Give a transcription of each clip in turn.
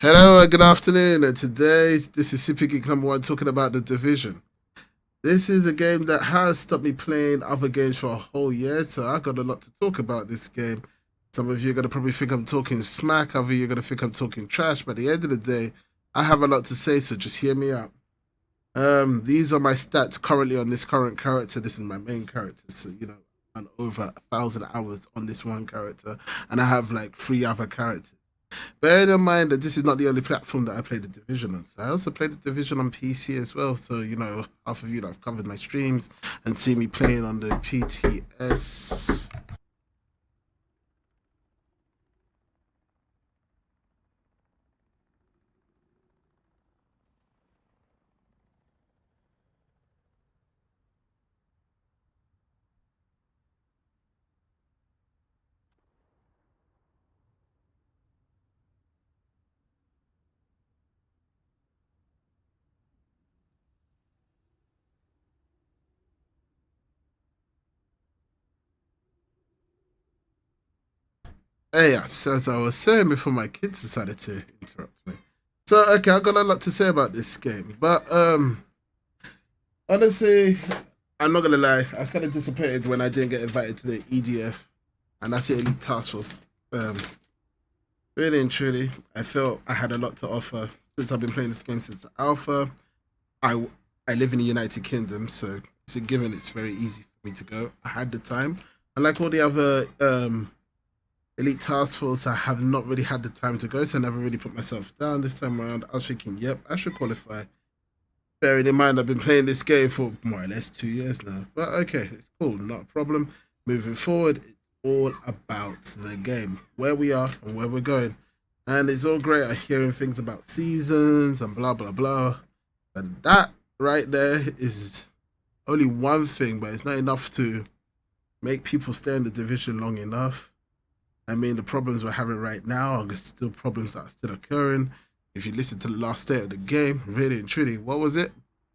Hello and good afternoon, and today this is Super Geek number one talking about The Division. This is a game that has stopped me playing other games for a whole year, so I got a lot to talk about this game. Some of you are going to probably think I'm talking smack, other of you are going to think I'm talking trash, but at the end of the day, I have a lot to say, so just hear me out. These are my stats currently on this current character. This is my main character, so I'm over 1,000 hours on this one character, and I have like 3 other characters. Bearing in mind that this is not the only platform that I play the Division on. So I also play the Division on PC as well. So, half of you that have covered my streams and see me playing on the PTS. Hey, yes, as I was saying before my kids decided to interrupt me. So, okay, I've got a lot to say about this game. But, honestly, I'm not going to lie. I was kind of disappointed when I didn't get invited to the EDF. And that's the Elite Task Force. Really and truly, I felt I had a lot to offer since I've been playing this game since the alpha. I I live in the United Kingdom, so it's a given. It's very easy for me to go. I had the time, and like all the other elite task force, I have not really had the time to go, so I never really put myself down. This time around, I was thinking, yep, I should qualify. Bearing in mind, I've been playing this game for more or less 2 years now, but okay, it's cool, not a problem. Moving forward, it's all about the game, where we are and where we're going, and it's all great. I'm hearing things about seasons and blah blah blah, but that right there is only one thing, but it's not enough to make people stay in the division long enough. I mean, the problems we're having right now are still problems that are still occurring. If you listen to the last state of the game, really and truly, what was it?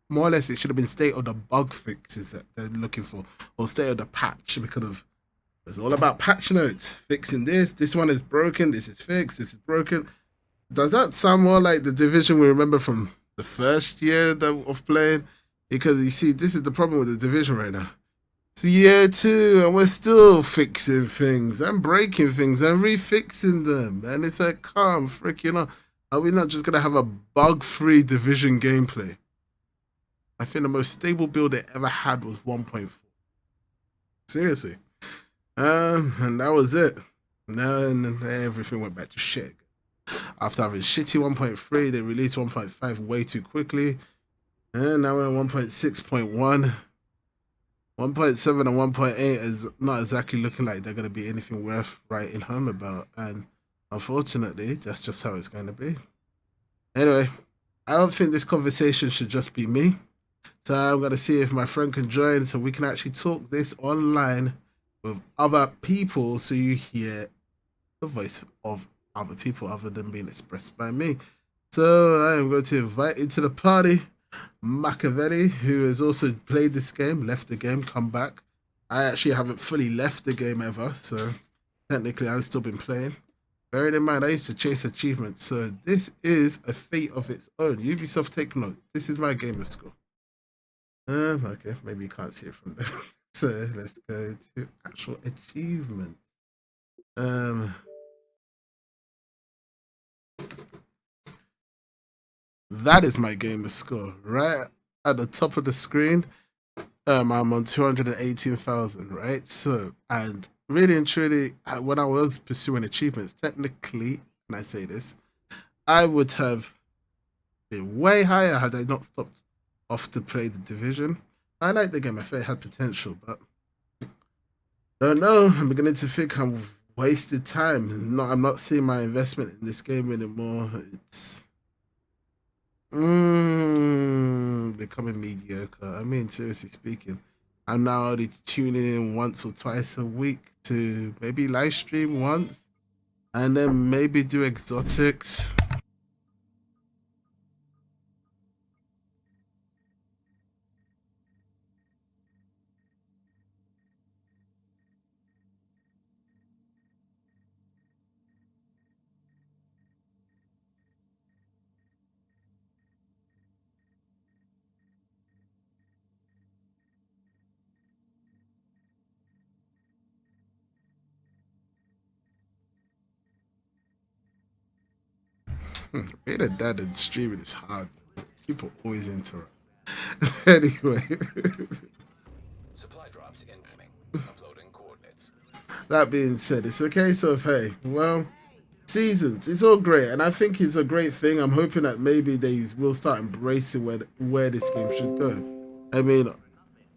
More or less, it should have been state of the bug fixes that they're looking for, or state of the patch, because of it's all about patch notes, fixing this. This one is broken. This is fixed. This is broken. Does that sound more like the division we remember from the first year of playing? Because you see, this is the problem with the division right now. It's year two, and we're still fixing things and breaking things and refixing them. And it's like, come freaking on. Are we not just gonna have a bug-free division gameplay? I think the most stable build they ever had was 1.4. Seriously. And that was it. And then everything went back to shit. After having shitty 1.3, they released 1.5 way too quickly. And now we're at 1.6.1. 1.7 and 1.8 is not exactly looking like they're going to be anything worth writing home about. And unfortunately, that's just how it's going to be. Anyway, I don't think this conversation should just be me. So I'm going to see if my friend can join so we can actually talk this online with other people so you hear the voice of other people other than being expressed by me. So I am going to invite into the party Machiavelli, who has also played this game, left the game, come back. I actually haven't fully left the game ever, so technically I've still been playing. Bearing in mind, I used to chase achievements, so this is a fate of its own. Ubisoft, take note. This is my gamer score. Okay, maybe you can't see it from there. So let's go to actual achievement. That is my gamer score, right at the top of the screen. I'm on 218,000, right? So, and really and truly, when I was pursuing achievements, technically, and I say this, I would have been way higher had I not stopped off to play the Division. I like the game. I thought it had potential, but don't know. I'm beginning to think I've wasted time. I'm not seeing my investment in this game anymore. It's becoming mediocre. I mean, seriously speaking, I'm now only tuning in once or twice a week to maybe live stream once and then maybe do exotics. Being a dad and streaming is hard. People always interrupt. Anyway. Supply drops incoming. Uploading coordinates. That being said, it's a case of, hey, well, seasons, it's all great. And I think it's a great thing. I'm hoping that maybe they will start embracing where this game should go. I mean,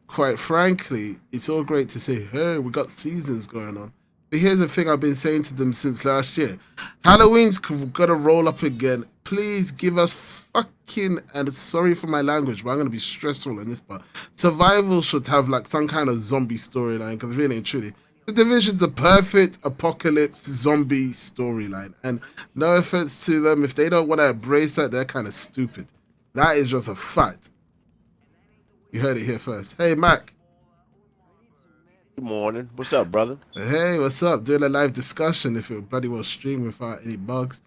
quite frankly, it's all great to say, hey, we got seasons going on. But here's the thing I've been saying to them since last year. Halloween's gonna roll up again. Please give us fucking, and sorry for my language, but I'm gonna be stressful in this part. Survival should have like some kind of zombie storyline, because really and truly, The Division's a perfect apocalypse zombie storyline. And no offense to them, if they don't want to embrace that, they're kind of stupid. That is just a fact. You heard it here first. Hey, Mac. Good morning. What's up, brother? Hey, what's up? Doing a live discussion if you're bloody well stream without any bugs.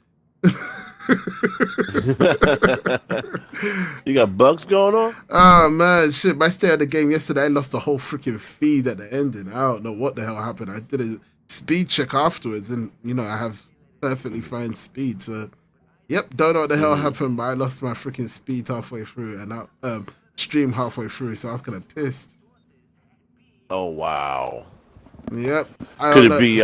You got bugs going on? Oh man, shit. My stay at the game yesterday, I lost the whole freaking feed at the ending. I don't know what the hell happened. I did a speed check afterwards and, you know, I have perfectly fine speed. So, yep, don't know what the hell happened, but I lost my freaking speed halfway through and I stream halfway through, so I was kind of pissed. Oh, wow. Yep. Could it be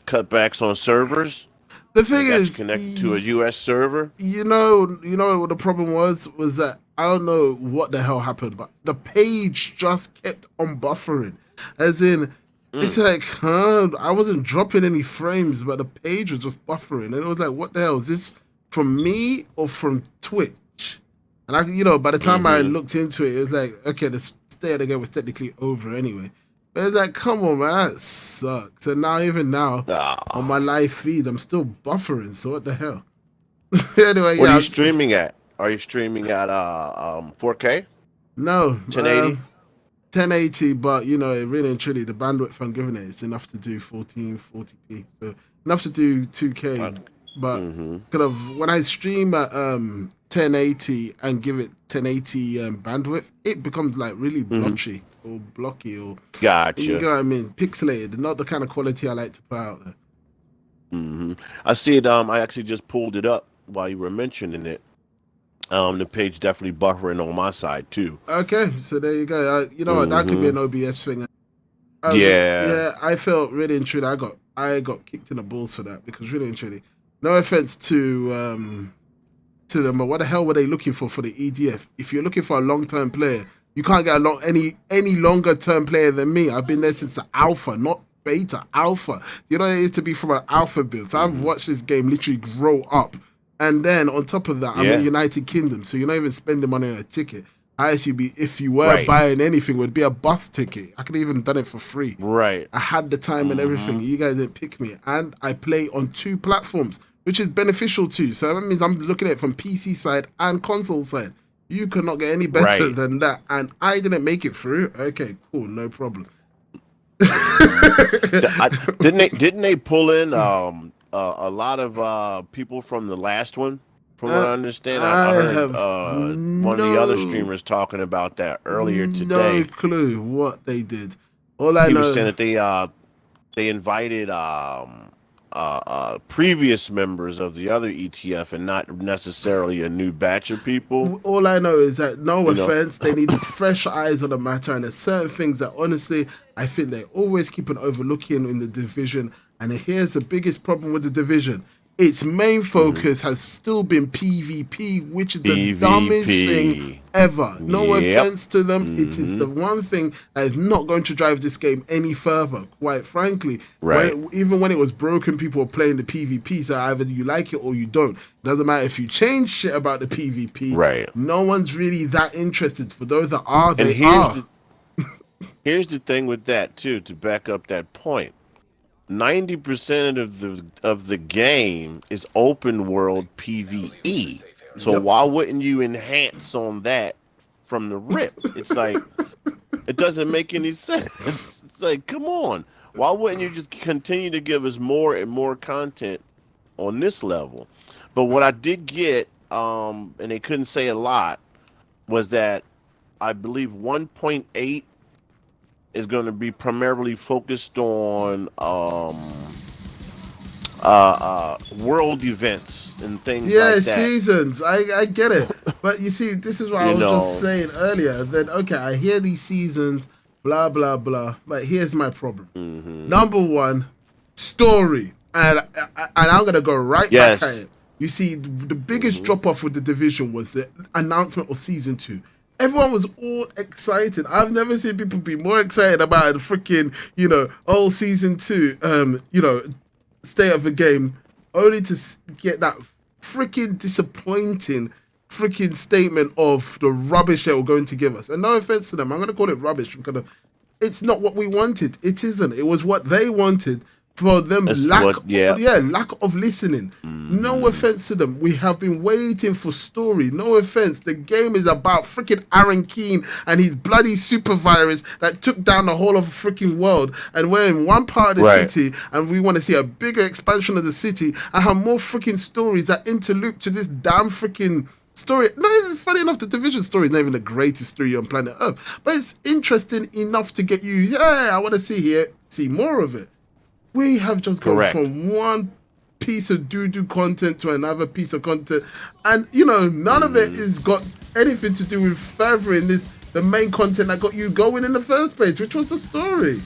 cutbacks on servers? The thing is, connected to a US server. You know what the problem was that I don't know what the hell happened, but the page just kept on buffering. As in, it's like, I wasn't dropping any frames, but the page was just buffering, and it was like, what the hell is this from me or from Twitch? And I, by the time I looked into it, it was like, okay, the stay at the game was technically over anyway. But it's like, come on, man, that sucks. And even now, on my live feed, I'm still buffering, so what the hell? Anyway, what are you streaming at? Are you streaming at 4K? No. 1080? 1080, but, really and truly, the bandwidth I'm giving it is enough to do 1440p. So, enough to do 2K. But, kind of, when I stream at 1080 and give it 1080 bandwidth, it becomes, like, really blotchy. Or blocky, or gotcha. You know what I mean? Pixelated, not the kind of quality I like to put out there. I see it. I actually just pulled it up while you were mentioning it. The page definitely buffering on my side too. Okay, so there you go. You know what? That could be an OBS thing. Yeah, I felt really and truly I got kicked in the balls for that, because really and truly, no offense to them, but what the hell were they looking for the EDF? If you're looking for a long-term player, you can't get any longer term player than me. I've been there since the alpha, not beta, alpha. You know, it is to be from an alpha build. So I've watched this game literally grow up. And then on top of that, I'm in the United Kingdom, so you're not even spending money on a ticket. If you were buying anything, it would be a bus ticket. I could have even done it for free. Right. I had the time and everything. You guys didn't pick me. And I play on 2 platforms, which is beneficial too. So that means I'm looking at it from PC side and console side. You could not get any better than that. And I didn't make it through. Okay, cool, no problem. Didn't they pull in a lot of people from the last one? From what I understand, I heard one of the other streamers talking about that earlier today. No clue what they did. All I know, he was saying that they invited previous members of the other ETF and not necessarily a new batch of people. All I know is that, no offense, they needed fresh eyes on the matter, and there's certain things that honestly I think they always keep on overlooking in the Division. And here's the biggest problem with the Division: its main focus has still been PvP, which is the dumbest thing ever. No offense to them, it is the one thing that is not going to drive this game any further, quite frankly. Even when it was broken, people were playing the PvP, so either you like it or you don't. Doesn't matter if you change shit about the PvP. No one's really that interested. For those that are, they are. Here's the thing with that too, to back up that point. 90% of the game is open world PvE. So why wouldn't you enhance on that from the rip? It's like, it doesn't make any sense. It's like, come on. Why wouldn't you just continue to give us more and more content on this level? But what I did get, and they couldn't say a lot, was that I believe 1.8 is going to be primarily focused on world events and things Yeah, like that. seasons. I get it. But you see, this is what I You was just know. saying earlier. That okay, I hear these seasons, blah blah blah. But here's my problem. Hmm. Number one, story, and I'm gonna go right back at Yes. it. You see, the biggest Hmm. drop off with the division was the announcement of season two. Everyone was all excited. I've never seen people be more excited about the freaking, oh, season two, state of the game, only to get that freaking disappointing freaking statement of the rubbish they were going to give us. And no offense to them, I'm going to call it rubbish because it's not what we wanted. It isn't. It was what they wanted for them That's what. Yeah. lack of listening. No Hmm. offense to them. We have been waiting for story. No offense. The game is about freaking Aaron Keane and his bloody super virus that took down the whole of the freaking world. And we're in one part of the Right. city and we want to see a bigger expansion of the city and have more freaking stories that interloop to this damn freaking story. Not even funny enough, the Division story is not even the greatest story on planet Earth, but it's interesting enough to get you. Yeah, I want to see more of it. We have just gone Correct. from one piece of doo-doo content to another piece of content, and none of it Hmm. has got anything to do with furthering the main content that got you going in the first place, which was the story.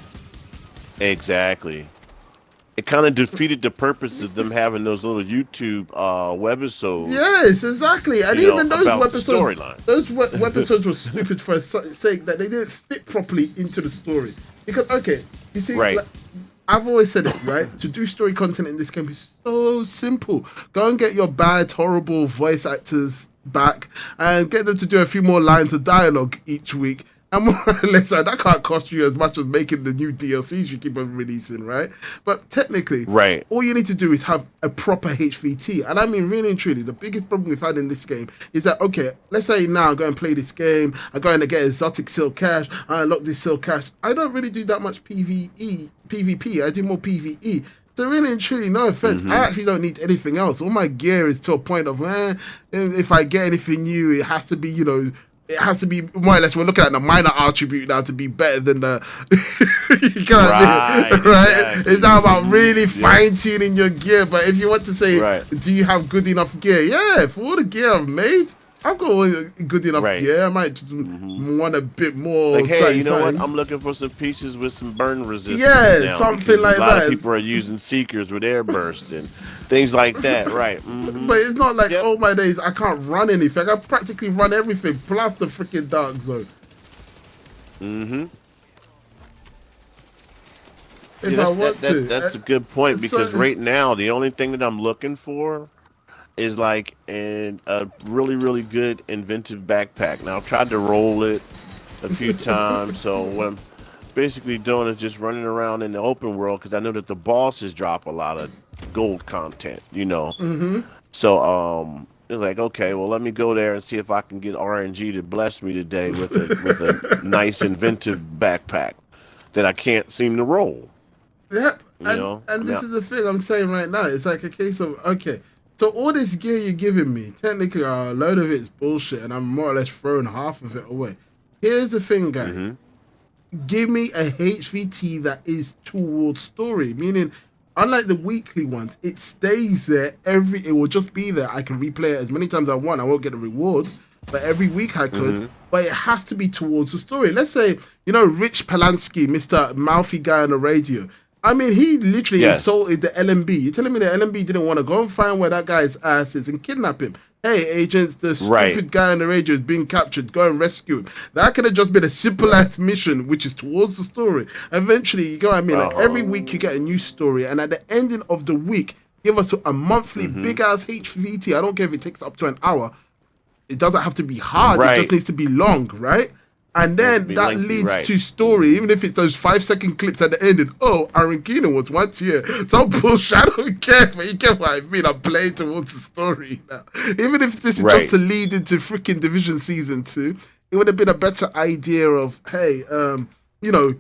Exactly. It kind of defeated the purpose of them having those little YouTube webisodes, Yes, exactly. And even those about the webisodes, storyline. webisodes were stupid for a sake that they didn't fit properly into the story. Because okay, you see, Right. like, I've always said it, right? To do story content in this game is so simple. Go and get your bad, horrible voice actors back and get them to do a few more lines of dialogue each week. And more or less, that can't cost you as much as making the new DLCs you keep on releasing, right? But technically, Right. all you need to do is have a proper HVT. And I mean, really and truly, the biggest problem we've had in this game is that, okay, let's say now I go and play this game, I go and get exotic silk cash, I unlock this silk cash. I don't really do that much PvP. I do more PvE. So really and truly, no offense, I Hmm. actually don't need anything else. All my gear is to a point of, if I get anything new, it has to be, it has to be more or less. We're looking at the minor attribute now to be better than the. You can't Right. right? It's Exactly. not about Hmm. really Yep. fine tuning your gear, but if you want to say, Right. do you have good enough gear? Yeah, for all the gear I've made, I've got all good enough Right. gear. I might just Hmm. want a bit more. Like, hey, you know what? something. I'm looking for some pieces with some burn resistance Yeah, now something because a like lot of that. people are using seekers with airburst and things like that. Right. Hmm. But it's not like, Yep. oh my days, I can't run anything. I practically run everything, plus the freaking dark zone. Hmm. If Yeah, I want to. that's a good point because So, right now the only thing that I'm looking for is like a really really good inventive backpack. Now I've tried to roll it a few times, so what I'm basically doing is just running around in the open world because I know that the bosses drop a lot of gold content, you know. mm-hmm. So it's like okay, well let me go there and see if I can get RNG to bless me today with a nice inventive backpack that I can't seem to roll. Yep, You and know, and I mean, this is the thing I'm saying right now. It's like a case of okay, so all this gear you're giving me, technically a load of it's bullshit, and I'm more or less throwing half of it away. Here's the thing, guys. hmm. Give me a HVT that is towards story, meaning unlike the weekly ones, it stays there it will just be there. I can replay it as many times as I want. I won't get a reward, but every week I could. Hmm. But it has to be towards the story. Let's say, Rich Polanski, Mr. Mouthy guy on the radio. I mean, he literally Yes. insulted the LMB. You're telling me the LMB didn't want to go and find where that guy's ass is and kidnap him? Hey, agents, the Right. stupid guy on the radio is being captured. Go and rescue him. That could have just been a simple ass mission, which is towards the story. Eventually, you go, I mean, like every Uh-huh. week you get a new story, and at the ending of the week, give us a monthly Hmm. big ass HVT. I don't care if it takes up to an hour. It doesn't have to be hard. It just Right. needs to be long, right? And It has to then be that lengthy, leads right? to story, even if it's those 5-second clips at the end. And oh, Aaron Keenan was once here. Some bullshit. I don't care, but you get what I mean. I'm playing towards the story now. Even if this is just Right. to lead into freaking Division Season 2, it would have been a better idea of, hey,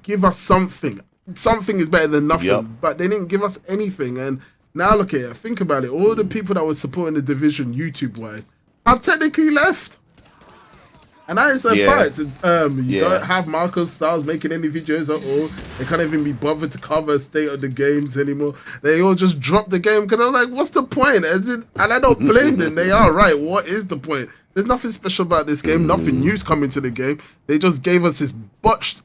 give us something. Something is better than nothing. Yep. But they didn't give us anything. And now look at it. Think about it. All the people that were supporting the Division YouTube-wise have technically left. And that is a Yeah. fact. You don't have Marcos Styles making any videos at all. They can't even be bothered to cover state of the games anymore. They all just drop the game because I'm like, what's the point? And I don't blame them. They are right. What is the point? There's nothing special about this game. Nothing new's coming to the game. They just gave us this botched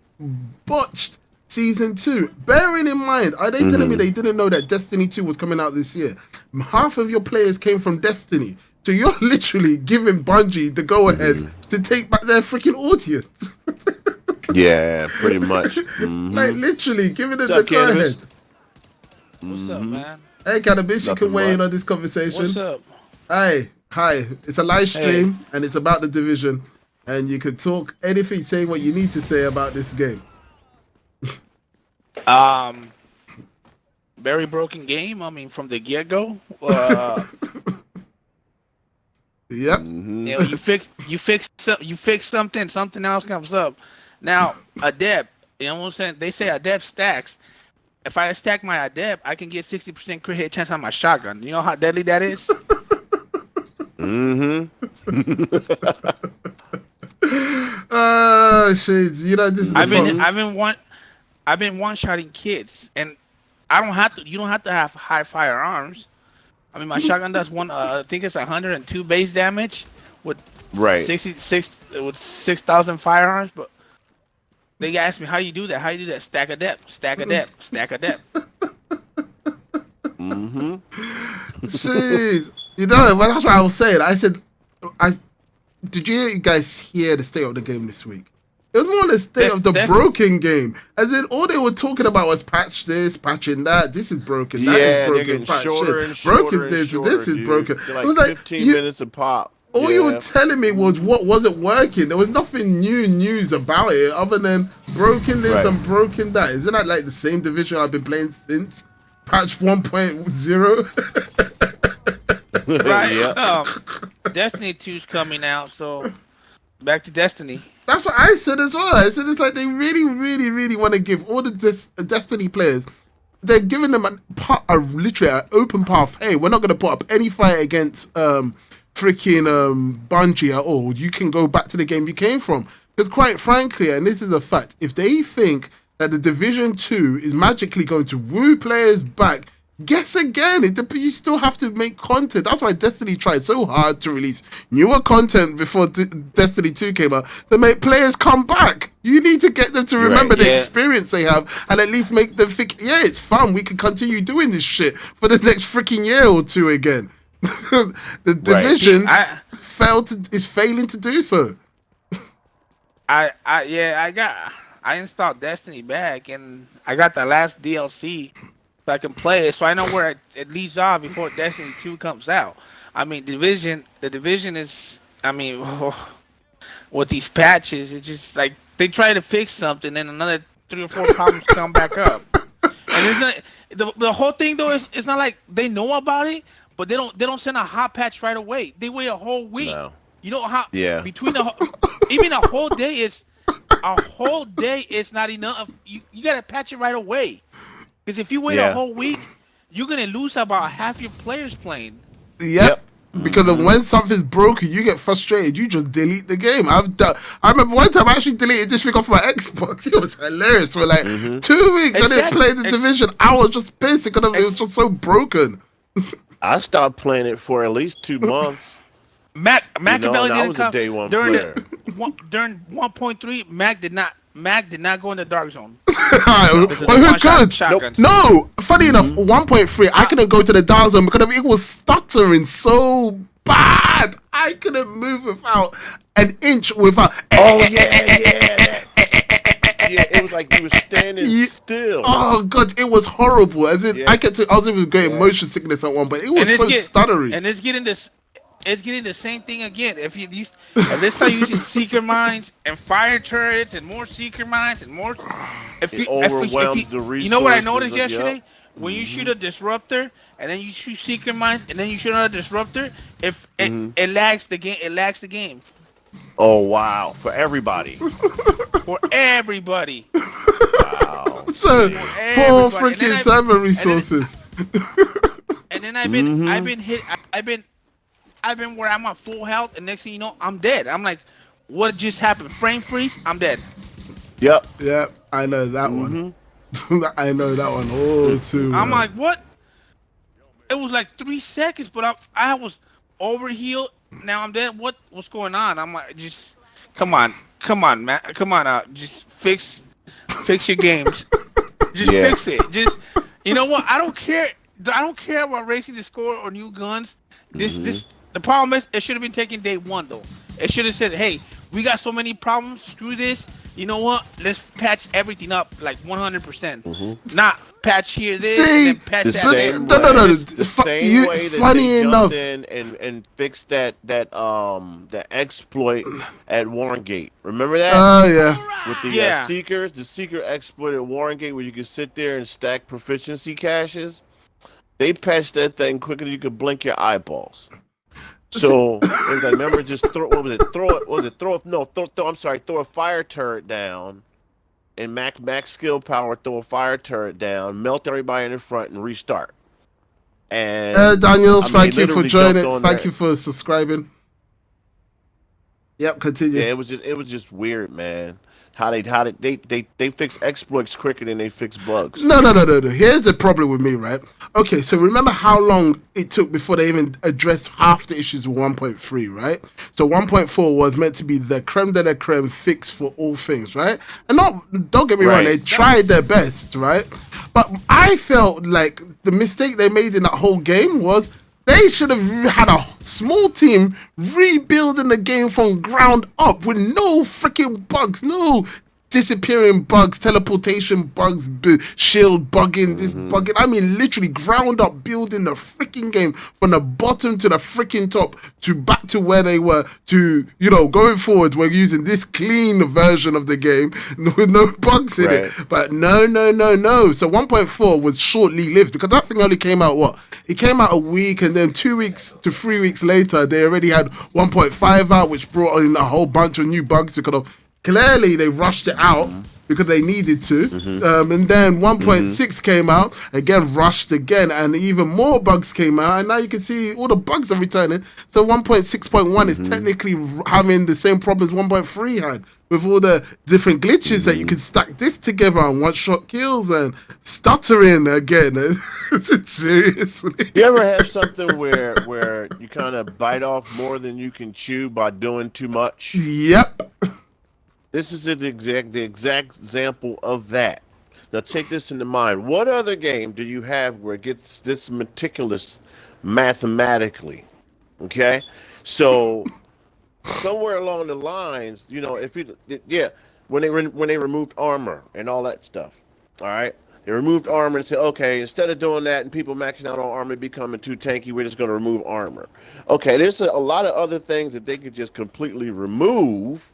Season 2. Bearing in mind, are they telling me they didn't know that Destiny 2 was coming out this year? Half of your players came from Destiny. So you're literally giving Bungie the go-ahead to take back their freaking audience. Yeah, pretty much. Like, literally giving them the go-ahead. What's up, man? Hey, Cannabis, you Nothing can weigh in much. on this conversation. What's up? Hi. It's a live stream, and it's about the Division. And you can talk anything, say what you need to say about this game. Very broken game. I mean, from the get-go. Yep. You know, you fix something else comes up. Now, adept, you know what I'm saying? They say adept stacks. If I stack my adept, I can get 60% crit hit chance on my shotgun. You know how deadly that is? Shit. You know, this is I've been one-shotting kids, and you don't have to have high firearms. I mean, my shotgun does I think it's 102 base damage with 6,000 firearms. But they asked me, how you do that? How you do that? Stack adept, stack adept, stack adept. Jeez. You know, well, that's what I was saying. I said, did you guys hear the state of the game this week? It was more the state of the broken game. As in, all they were talking about was patch this, patching that. This is broken. That is broken. They're getting patch shorter shit. and shorter Broken and this. shorter, This is dude. broken. They're It was like like 15 minutes a pop. All you were telling me was what wasn't working. There was nothing new news about it other than broken this and broken that. Isn't that like the same Division I've been playing since patch 1.0? Right. Destiny 2's coming out, so back to Destiny. That's what I said as well. I said it's like they really, really, really want to give all the Destiny players. They're giving them literally an open path. Hey, we're not going to put up any fight against freaking Bungie at all. You can go back to the game you came from. Because quite frankly, and this is a fact, if they think that the Division 2 is magically going to woo players back, guess again. You still have to make content. That's why Destiny tried so hard to release newer content before Destiny 2 came out to make players come back. You need to get them to remember the experience they have and at least make them think, yeah, it's fun. We can continue doing this shit for the next freaking year or two again. The Division is failing to do so. I installed Destiny back, and I got the last DLC so I can play it, so I know where it leaves off before Destiny 2 comes out. I mean, the Division is, I mean, with these patches, it's just like they try to fix something, and another 3 or 4 problems come back up. And it's not, the whole thing though is it's not like they know about it, but they don't send a hot patch right away. They wait a whole week. No. You know how? Yeah. Between even a whole day is not enough. You gotta patch it right away. Because if you wait a whole week, you're gonna lose about half your players playing. Yep. Because when something's broken, you get frustrated. You just delete the game. I remember one time I actually deleted this thing off my Xbox. It was hilarious. For like 2 weeks, I didn't play the Division. I was just pissed because it was just so broken. I stopped playing it for at least 2 months. Machiavelli didn't come day one during player. During 1.3. Mac did not go in the dark zone. Who could? No, funny enough, 1.3, I couldn't go to the dark zone because it was stuttering so bad. I couldn't move without an inch without. Oh yeah. Yeah, it was like you were standing still. Oh god, it was horrible. As in, I was even getting motion sickness at one point. It was so stuttery. And it's getting the same thing again. If they start using seeker mines and fire turrets and more seeker mines and more, it overwhelms the resources. You know what I noticed yesterday? When you shoot a disruptor and then you shoot seeker mines and then you shoot another disruptor, it lags the game. It lags the game. Oh wow! For everybody. For everybody. Wow. So poor freaking server resources. And then I've been where I'm at full health, and next thing you know, I'm dead. I'm like, what just happened? Frame freeze. I'm dead. Yep. Yeah, I know that one. I know that one all too well. I'm like, what? It was like 3 seconds, but I was overhealed. Now I'm dead. What's going on? I'm like, just come on, man, come on, just fix your games. Just fix it. Just, you know what? I don't care about racing the score or new guns. The problem is it should have been taken day one though. It should have said, hey, we got so many problems. Screw this. You know what? Let's patch everything up like 100%. Not patch here this and then patch the that same there. way, the same way that they jumped in and fixed that exploit at Warrengate. Remember that? Oh yeah. With the Seekers, the Seeker exploit at Warrengate where you could sit there and stack proficiency caches. They patched that thing quicker than you could blink your eyeballs. So I remember just throw a fire turret down, and max skill power, throw a fire turret down, melt everybody in the front, and restart. And Daniels, thank you for joining. Thank you for subscribing. Yep, continue. Yeah, it was just weird, man. How they fix exploits quicker than they fix bugs. No. Here's the problem with me, right? Okay, so remember how long it took before they even addressed half the issues with 1.3, right? So 1.4 was meant to be the creme de la creme fix for all things, right? And don't get me wrong, they tried their best, right? But I felt like the mistake they made in that whole game was they should have had a small team rebuilding the game from ground up with no freaking bugs, no disappearing bugs, teleportation bugs, shield bugging, this bugging. I mean, literally ground up building the freaking game from the bottom to the freaking top to back to where they were to, going forward, we're using this clean version of the game with no bugs in it. But no. So 1.4 was shortly lived because that thing only came out, it came out a week, and then 2 weeks to 3 weeks later, they already had 1.5 out, which brought in a whole bunch of new bugs because of clearly they rushed it out because they needed to. And then 1.6 came out, again rushed again, and even more bugs came out, and now you can see all the bugs are returning. So 1.6.1 is technically having the same problems 1.3 had, with all the different glitches that you can stack this together and one-shot kills and stuttering again. Seriously. You ever have something where you kind of bite off more than you can chew by doing too much? Yep. This is the exact example of that. Now take this into mind. What other game do you have where it gets this meticulous mathematically? Okay? So somewhere along the lines, when they removed armor and all that stuff, all right? They removed armor and said, okay, instead of doing that and people maxing out on armor becoming too tanky, we're just going to remove armor. Okay, there's a lot of other things that they could just completely remove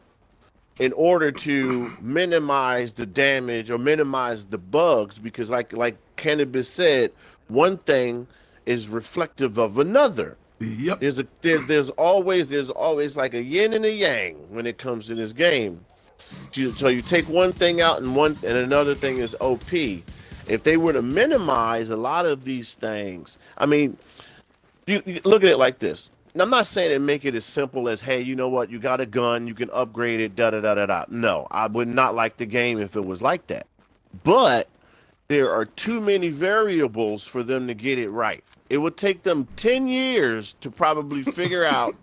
in order to minimize the damage or minimize the bugs, because like Cannabis said, one thing is reflective of another. Yep. There's always like a yin and a yang when it comes to this game. So you take one thing out and another thing is OP. If they were to minimize a lot of these things, I mean, you look at it like this. And I'm not saying to make it as simple as, hey, you know what, you got a gun, you can upgrade it, da-da-da-da-da. No, I would not like the game if it was like that. But there are too many variables for them to get it right. It would take them 10 years to probably figure out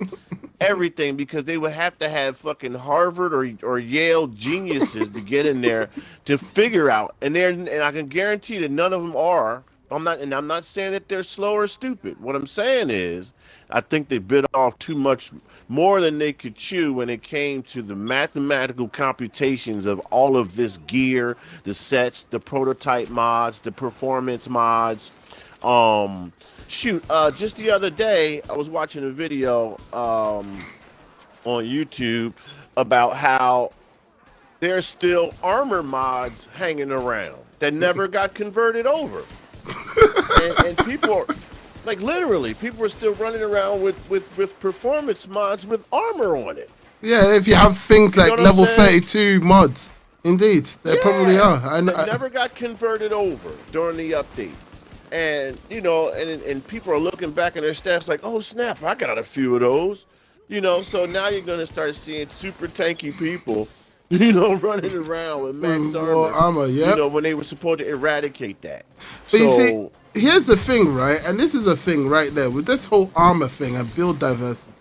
everything, because they would have to have fucking Harvard or Yale geniuses to get in there to figure out. And I can guarantee that none of them are. I'm not saying that they're slow or stupid. What I'm saying is, I think they bit off too much more than they could chew when it came to the mathematical computations of all of this gear, the sets, the prototype mods, the performance mods. Just the other day, I was watching a video on YouTube about how there's still armor mods hanging around that never got converted over. and people are, like, literally, people are still running around with performance mods with armor on it. Yeah, if you have things like level 32 mods. Indeed, there probably are. I never got converted over during the update. And, and people are looking back in their stats like, oh, snap, I got a few of those. You know, so now you're gonna start seeing super tanky people, running around with max More armor. armor, yep. When they were supposed to eradicate that. But you see, So here's the thing, right? And this is the thing right there with this whole armor thing and build diversity.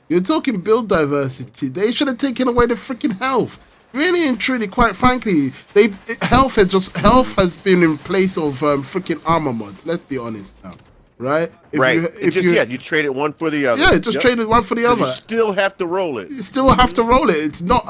You're talking build diversity. They should have taken away the freaking health. Really and truly, quite frankly, health has been in place of freaking armor mods. Let's be honest now, right? you traded one for the other. Yeah, just traded one for the other. You still have to roll it. You still have to roll it. It's not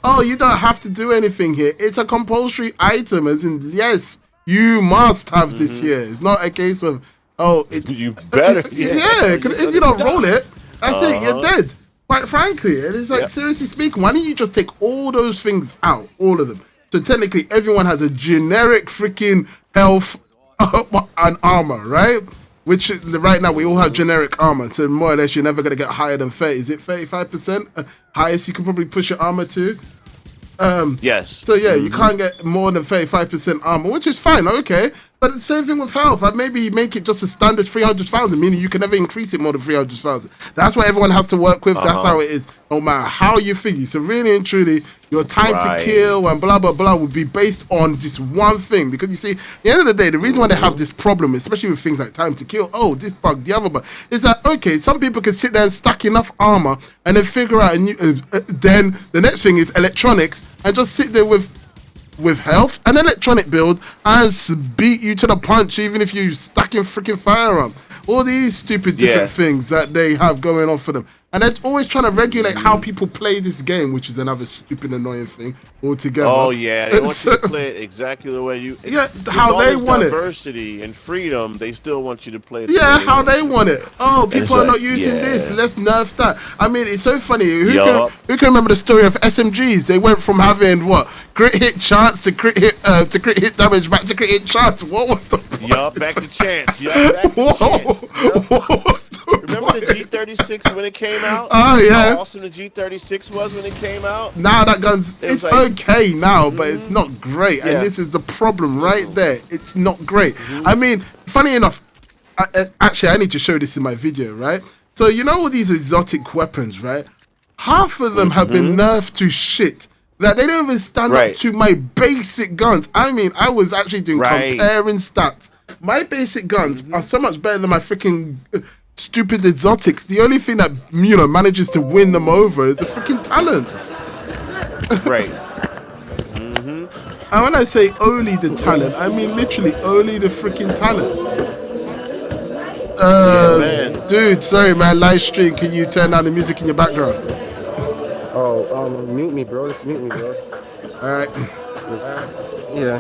oh, you don't have to do anything here. It's a compulsory item, as in, yes, you must have this here. It's not a case of, oh, it's you better. Yeah, if you don't roll it, that's it. You're dead. Quite frankly, and it's like, seriously speaking, why don't you just take all those things out, all of them? So technically, everyone has a generic freaking health and armor, right? Which right now we all have generic armor, so more or less you're never gonna get higher than 30. Is it 35%? Highest you can probably push your armor to. Yes. So yeah, you can't get more than 35% armor, which is fine, okay. But the same thing with health. I'd maybe make it just a standard 300,000, meaning you can never increase it more than 300,000. That's what everyone has to work with. That's how it is, no matter how you figure. So really and truly, your time to kill and blah, blah, blah would be based on this one thing. Because you see, at the end of the day, the reason why they have this problem, especially with things like time to kill, oh, this bug, the other bug, is that, okay, some people can sit there and stack enough armor and then figure out, then the next thing is electronics, and just sit there with health and electronic build and beat you to the punch, even if you stuck in freaking firearm. All these stupid different things that they have going on for them. And they're always trying to regulate how people play this game, which is another stupid, annoying thing altogether. Oh, yeah. They want you to play it exactly the way you... Yeah, how they want it. Diversity and freedom, they still want you to play it. Yeah, how they want it. Oh, people are not using this. Let's nerf that. I mean, it's so funny. Who can remember the story of SMGs? They went from having, what, crit hit chance to crit hit damage back to crit hit chance. What was the point? Yup, back to chance. Back to chance. Remember the G36 when it came out? Oh, yeah. How awesome the G36 was when it came out? Now that gun's, it's like, okay now, but it's not great. And this is the problem right there. It's not great. I mean, funny enough, actually, I need to show this in my video, right? So, you know all these exotic weapons, right? Half of them have been nerfed to shit. That they don't even stand up to my basic guns. I mean, I was actually doing comparing stats. My basic guns are so much better than my freaking stupid exotics. The only thing that manages to win them over is the freaking talents. Right. And when I say only the talent, I mean literally only the freaking talent. Dude, sorry man, live stream. Can you turn down the music in your background? Oh, mute me, bro. Just mute me, bro. All right. Yeah.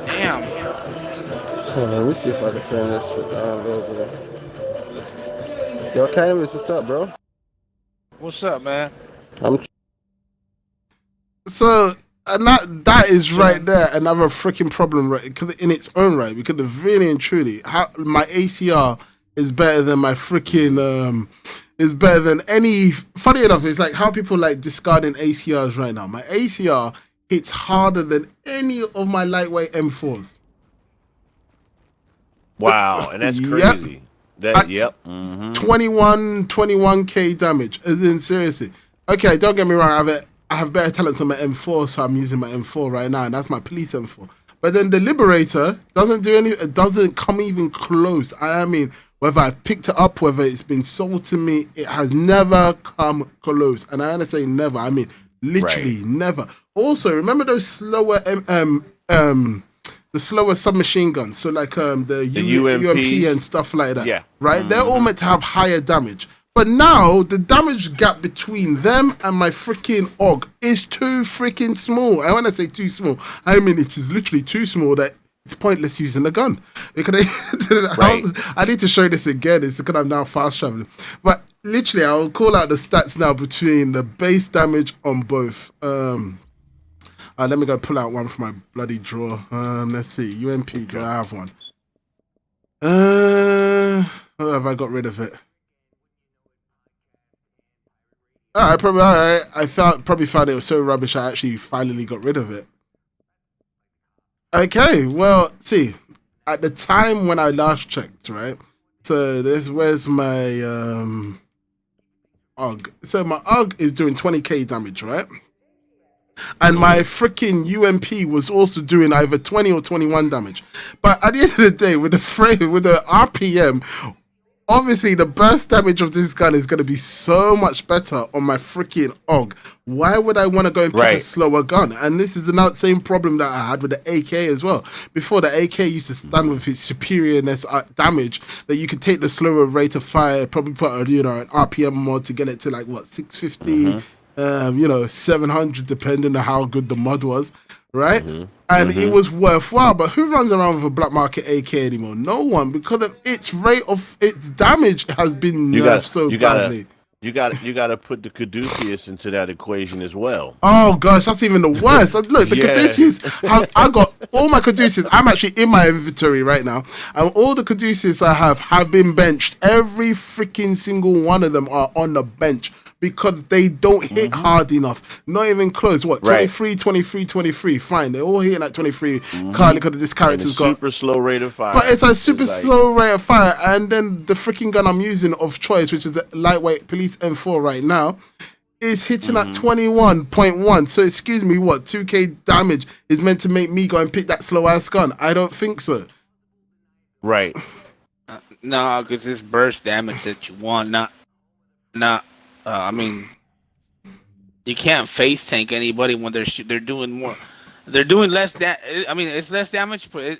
Damn. Hold on, let me see if I can turn this shit down a little bit. Yo, Cannabis, what's up, bro? What's up, man? So, and that is right there another freaking problem, right? In its own right, because really and truly, my ACR is better than my freaking is better than any. Funny enough, it's like how people like discarding ACRs right now. My ACR hits harder than any of my lightweight M4s. Wow, and that's crazy. Yep. 21k damage. As in, seriously. Okay, don't get me wrong. I have better talents on my M4, so I'm using my M4 right now, and that's my police M4. But then the Liberator doesn't do any. It doesn't come even close. I mean, whether I picked it up, whether it's been sold to me, it has never come close. And I understand say never. I mean, literally never. Also, remember those slower the slower submachine guns, so like the UMP and stuff like that. Yeah. Right? They're all meant to have higher damage. But now the damage gap between them and my freaking AUG is too freaking small. And when I say too small, I mean it is literally too small that it's pointless using the gun. Because I need to show this again. It's because I'm now fast traveling. But literally, I'll call out the stats now between the base damage on both. Let me go pull out one from my bloody drawer. Let's see. UMP, do I have one? Or have I got rid of it? I probably found it was so rubbish I actually finally got rid of it. Okay, well, see. at the time when I last checked, right? So where's my UG? So my UG is doing 20k damage, right? And my freaking UMP was also doing either 20 or 21 damage. But at the end of the day, with the RPM, obviously the burst damage of this gun is going to be so much better on my freaking UG. Why would I want to go and pick a slower gun? And this is the same problem that I had with the AK as well. Before, the AK used to stand with its superiorness damage, that you could take the slower rate of fire, probably put an RPM mod to get it to like what, 650, 700, depending on how good the mod was, right? And it was worthwhile. But who runs around with a black market AK anymore? No one, because of its rate of its damage has been nerfed so badly. You got to put the Caduceus into that equation as well. Oh gosh, that's even the worst. Look, the Caduceus, I got all my Caduceus. I'm actually in my inventory right now, and all the Caduceus I have been benched. Every freaking single one of them are on the bench, because they don't hit hard enough. Not even close. What, 23, 23, 23. Fine, they're all hitting at 23. Carly, because this character's got super slow rate of fire. But it's a super slow rate of fire. And then the freaking gun I'm using of choice, which is a lightweight Police M4 right now, is hitting at 21.1. So excuse me, what, 2k damage is meant to make me go and pick that slow ass gun? I don't think so. Right. No, because it's burst damage that you want, not. I mean, you can't face tank anybody when they're doing more. They're doing less. I mean, it's less damage, but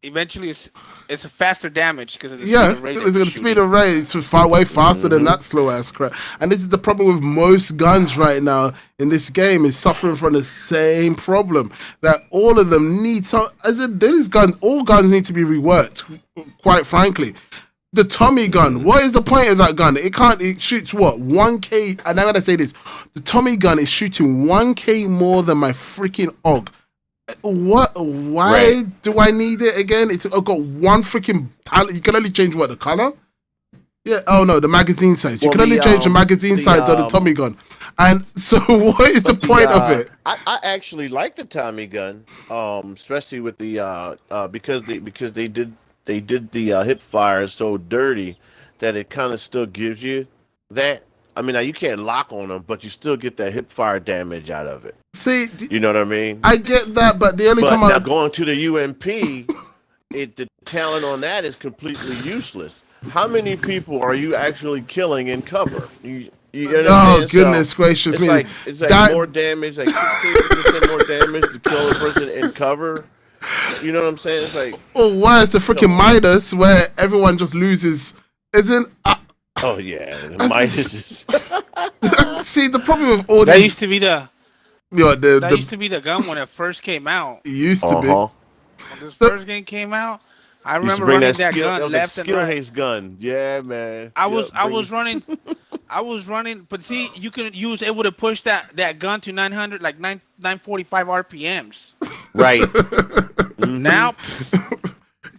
eventually it's a faster damage because of the speed of rate. The speed of rate is far way faster than that slow ass crap. And this is the problem with most guns right now in this game, is suffering from the same problem, that all of them need some. As in, these guns, all guns need to be reworked. Quite frankly. The Tommy gun, what is the point of that gun? It shoots what, 1k, and I'm gonna say this, the Tommy gun is shooting 1k more than my freaking AUG. Why do I need it again? It's got one freaking palette. You can only change what, the color? Yeah, oh no, the magazine size. You can only change the magazine size on the Tommy gun. And so what is the point of it? I actually like the Tommy gun, especially with the because they did the hip fire so dirty that it kind of still gives you that. I mean, now you can't lock on them, but you still get that hip fire damage out of it. See, you know what I mean? I get that, but the only time now going to the UMP, the talent on that is completely useless. How many people are you actually killing in cover? You understand? Oh goodness gracious me! It's like more damage, like 16% more damage to kill a person in cover. You know what I'm saying? It's like, why is the freaking Midas where everyone just loses? Isn't? Oh yeah, the Midas is. See, the problem with all that these, used to be the. That used to be the gun when it first came out. It used to be. When this first game came out, I remember running that gun left and right. Skill gun, yeah, man. I was running, but see, you can use able to push that gun to 900, like 945 RPMs. Right. Now,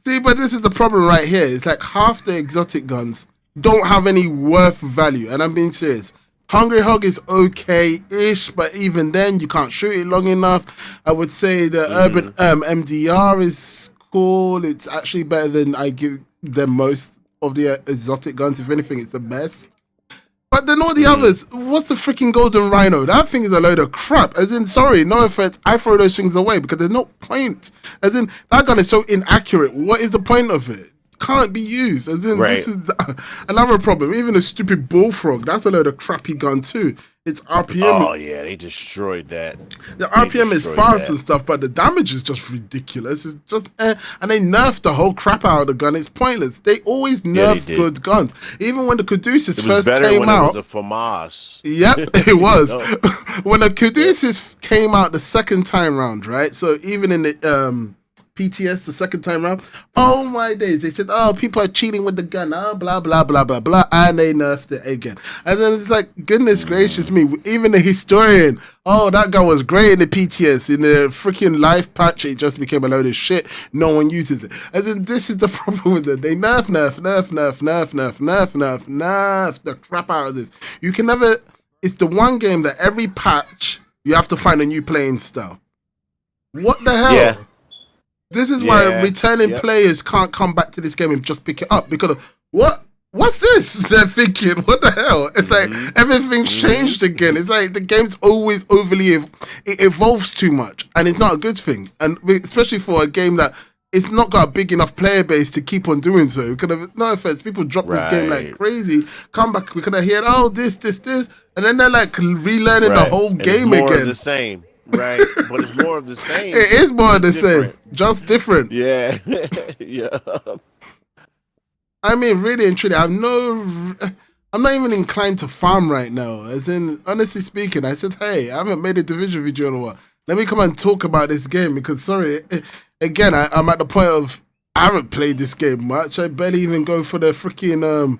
see, but this is the problem right here. It's like half the exotic guns don't have any worth value, and I'm being serious. Hungry Hog is okay-ish, but even then, you can't shoot it long enough. I would say the Urban MDR is cool. It's actually better than I give them most of the exotic guns. If anything, it's the best. But then all the others, what's the freaking Golden Rhino? That thing is a load of crap. As in, sorry, no offense, I throw those things away because there's no point. As in, that gun is so inaccurate. What is the point of it? Can't be used. As in, this is another problem. Even a stupid Bullfrog, that's a load of crappy gun too. It's RPM. Oh yeah, they destroyed that. The RPM is fast and stuff, but the damage is just ridiculous. It's just and they nerfed the whole crap out of the gun. It's pointless. They always nerf good guns. Even when the Caduceus first came out, it was a FAMAS. Yep, it was. When the Caduceus came out the second time round, right? So even in the PTS the second time around, oh my days, they said, oh, people are cheating with the gun, oh, blah, blah, blah, blah, blah, and they nerfed it again. And then it's like, goodness gracious me, even the historian, oh, that gun was great in the PTS, in the freaking live patch, it just became a load of shit, no one uses it. As in, this is the problem with it, they nerf the crap out of this. You can never, it's the one game that every patch, you have to find a new playing style. What the hell? Yeah. This is why Yeah. returning Yep. players can't come back to this game and just pick it up because what's this? They're thinking, what the hell? It's like everything's changed again. It's like the game's always overly it evolves too much, and it's not a good thing. And especially for a game that it's not got a big enough player base to keep on doing so. No offense, people drop this game like Right. crazy. Come back, we could have heard, oh, this, and then they're like relearning the Right. whole And game it's more again. Of the same, right? But it's more of the same. It is more of the It's same, different. just different. Yeah, yeah. I mean, really and truly, I'm not even inclined to farm right now. As in, honestly speaking, I said, hey, I haven't made a division video in a while. Let me come and talk about this game because, sorry, again, I'm at the point of I haven't played this game much. I barely even go for the freaking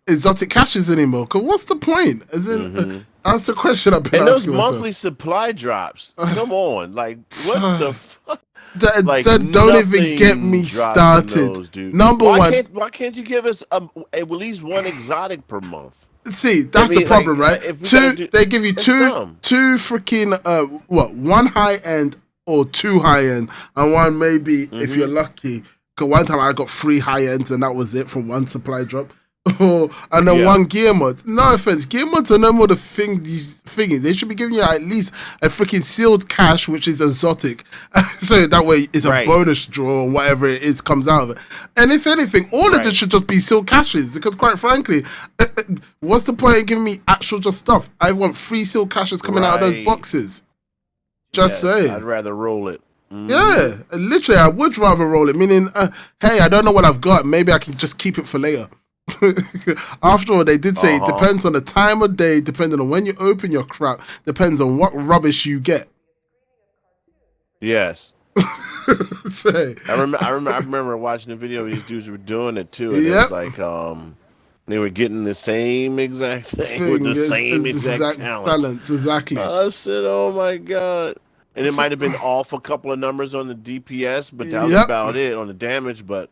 exotic caches anymore. Because what's the point? As in, that's the question I've been And those asking myself. monthly supply drops. Come on, like what the fuck? That Like don't even get nothing me drops in started. those, dude. Number one. Why can't you give us at least one exotic per month? See, that's I mean, the problem, like, right? if we gotta They give you it's two dumb. freaking one high end or two high end, and one maybe if you're lucky. Cause one time I got 3 high ends and that was it from one supply drop. And then Yeah. one gear mod. No offense, gear mods are no more the thingy. They should be giving you at least a freaking sealed cache, which is exotic, so that way it's a Right. bonus draw or whatever it is comes out of it. And if anything, all of this Right. should just be sealed caches because, quite frankly, what's the point of giving me actual just stuff? I want 3 sealed caches coming out of those Right. boxes. Just Yes, saying. I'd rather roll it. Mhm. Yeah, literally, I would rather roll it. Meaning, hey, I don't know what I've got. Maybe I can just keep it for later. After all, they did say it depends on the time of day, depending on when you open your crap, depends on what rubbish you get. Yes. Say, I remember watching the video. These dudes were doing it too, and it Yep. was like they were getting the same exact thing with the same exact talents. balance, exactly. I said, "Oh my god!" And it might have been off a couple of numbers on the DPS, but that was Yep. about it on the damage. But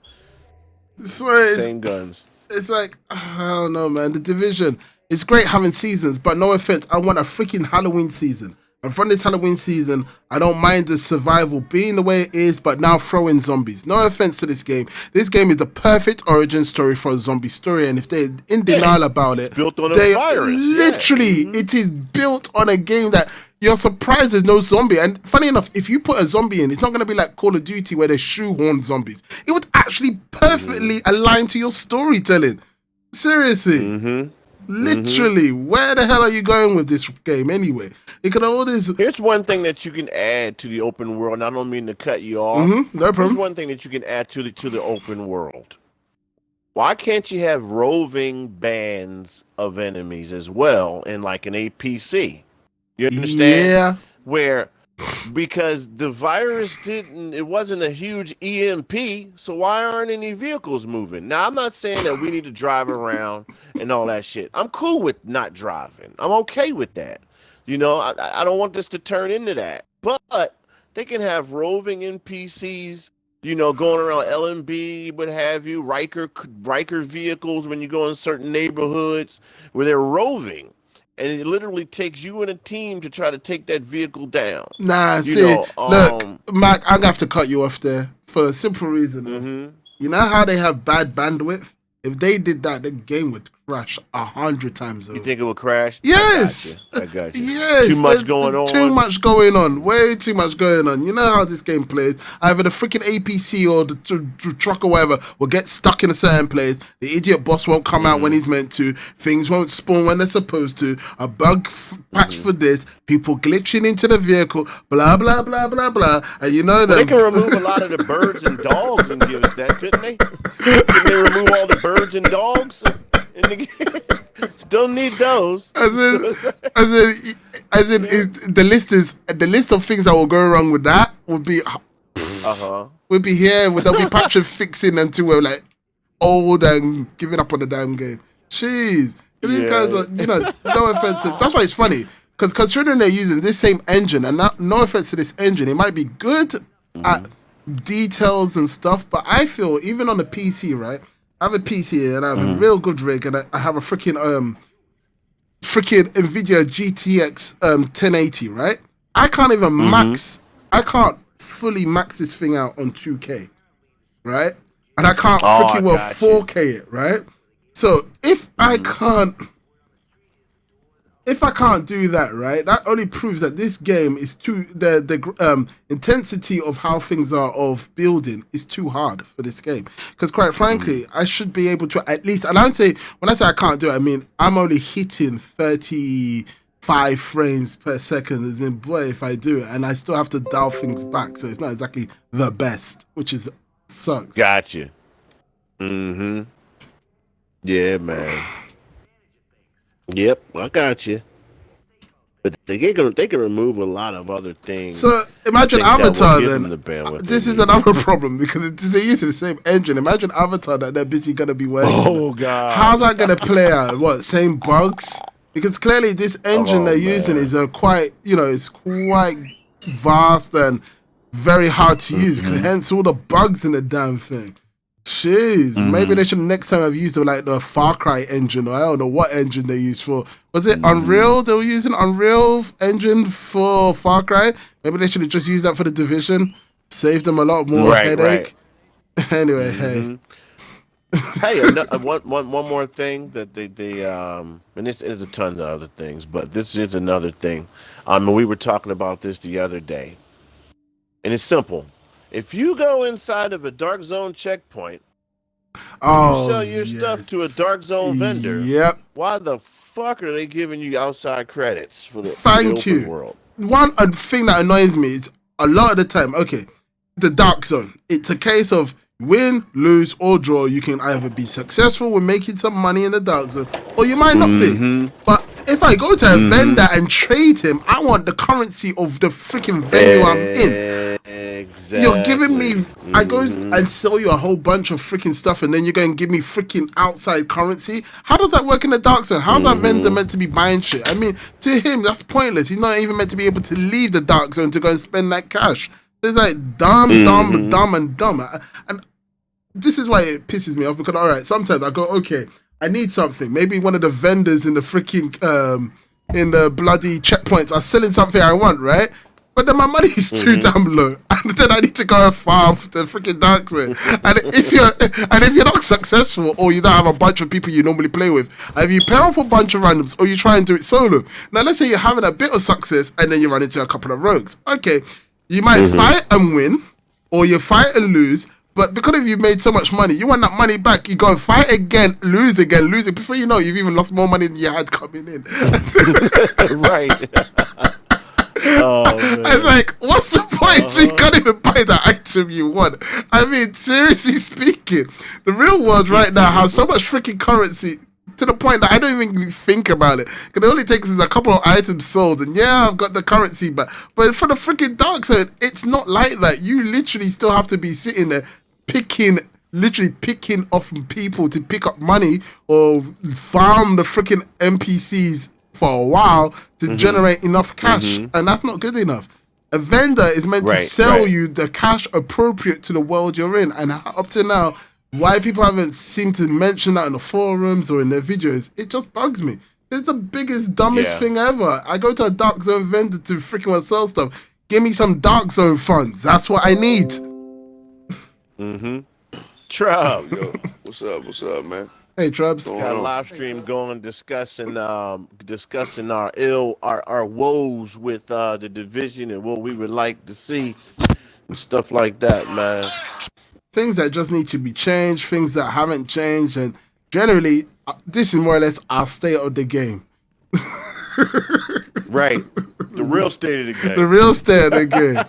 So it's, same guns. it's like, I don't know, man. The Division, it's great having seasons, but no offense, I want a freaking Halloween season. And from this Halloween season, I don't mind the survival being the way it is, but now throw in zombies. No offense to this game. This game is the perfect origin story for a zombie story, and if they're in denial about it, built on a they virus, yeah. literally, it is built on a game that you're surprised there's no zombie. And funny enough, if you put a zombie in, it's not going to be like Call of Duty where they shoehorn zombies. It would actually perfectly align to your storytelling. Seriously. Literally, where the hell are you going with this game anyway? It could always. Here's one thing that you can add to the open world. And I don't mean to cut you off. No Here's problem. one thing that you can add to the open world. Why can't you have roving bands of enemies as well in like an APC? You understand? Yeah. Where because the virus it wasn't a huge EMP, so why aren't any vehicles moving? Now I'm not saying that we need to drive around and all that shit. I'm cool with not driving. I'm okay with that. You know, I don't want this to turn into that. But they can have roving NPCs, you know, going around LMB, what have you, Riker vehicles when you go in certain neighborhoods where they're roving. And it literally takes you and a team to try to take that vehicle down. Nah, You see, know, look, Mac, I'm going to have to cut you off there for a simple reason. You know how they have bad bandwidth? If they did that, the game would crash 100 times over. You think it would crash? Yes. I got you. Yes. Too much there's going on. Too much going on. Way too much going on. You know how this game plays. Either the freaking APC or the truck or whatever will get stuck in a certain place. The idiot boss won't come out when he's meant to. Things won't spawn when they're supposed to. A bug patch for this. People glitching into the vehicle. Blah, blah, blah, blah, blah. And you know Well, they that. can remove a lot of the birds and dogs and give us that, couldn't they? Couldn't they remove all the birds and dogs? Don't need those. As in, the list of things that will go wrong with that would be we'd be here. There'll be patches fixing until we're like old and giving up on the damn game. Jeez, these guys are, you know, no offense. That's why it's funny because considering they're using this same engine, and no offense to this engine, it might be good at details and stuff, but I feel even on the PC, right? I have a PC and I have a real good rig, and I have a freaking NVIDIA GTX 1080, right? I can't even max. I can't fully max this thing out on 2K, right? And I can't Oh, freaking well 4K it, right? So if I can't do that, right, that only proves that this game is too the intensity of how things are of building is too hard for this game. Because quite frankly, I should be able to at least, and when I say I can't do it, I mean I'm only hitting 35 frames per second. As in, boy, if I do it, and I still have to dial things back, so it's not exactly the best, which is sucks. Gotcha. Yeah, man. Yep, I got you. But they can remove a lot of other things. So imagine things that will Avatar give then. them the bandwidth This they is need. another problem because they're using the same engine. Imagine Avatar that they're busy gonna be working. Oh god. How's that gonna play out? What, same bugs? Because clearly this engine they're using is quite, it's quite vast and very hard to use. Hence all the bugs in the damn thing. Jeez, maybe they should next time have used the Far Cry engine, or I don't know what engine they used for. Was it Unreal? They were using Unreal engine for Far Cry. Maybe they should have just used that for the Division. Saved them a lot more headache. Right. Anyway, hey. Hey, one more thing that they and this is a ton of other things, but this is another thing. We were talking about this the other day, and it's simple. If you go inside of a dark zone checkpoint, you sell your stuff to a dark zone vendor. Yep. Why the fuck are they giving you outside credits for the open world? One thing that annoys me is a lot of the time, the dark zone. It's a case of win, lose, or draw. You can either be successful with making some money in the dark zone, or you might not be. But if I go to a vendor and trade him, I want the currency of the freaking venue I'm in. Exactly. You're giving me, I go and sell you a whole bunch of freaking stuff, and then you're going to give me freaking outside currency. How does that work in the dark zone? How's that vendor meant to be buying shit? I mean, to him, that's pointless. He's not even meant to be able to leave the dark zone to go and spend that cash. It's like dumb. And this is why it pisses me off, because, all right, sometimes I go, okay, I need something. Maybe one of the vendors in the freaking, in the bloody checkpoints are selling something I want, right? But then my money is too damn low, and then I need to go and farm the freaking dark zone. And if you're not successful, or you don't have a bunch of people you normally play with, either you pair off a bunch of randoms, or you try and do it solo. Now, let's say you're having a bit of success, and then you run into a couple of rogues. Okay, you might fight and win, or you fight and lose. But because if you've made so much money, you want that money back. You go and fight again, lose it. Before you know, you've even lost more money than you had coming in. Right. Oh, man. It's like, what's the point? You can't even buy the item you want. I mean, seriously speaking, the real world right now has so much freaking currency to the point that I don't even think about it. Because it only takes us a couple of items sold, and yeah, I've got the currency back. But for the freaking dark zone, it's not like that. You literally still have to be sitting there picking off people to pick up money, or farm the freaking NPCs for a while to generate enough cash, and that's not good enough. A vendor is meant to sell you the cash appropriate to the world you're in, and up to now, why people haven't seemed to mention that in the forums or in their videos, it just bugs me. It's the biggest, dumbest thing ever. I go to a dark zone vendor to freaking want to sell stuff. Give me some dark zone funds. That's what I need. Trub. Yo, what's up, man? Hey, Trubs. Got a live stream going discussing our woes with the division and what we would like to see and stuff like that, man. Things that just need to be changed, things that haven't changed, and generally, this is more or less our state of the game. Right. The real state of the game. The real state of the game.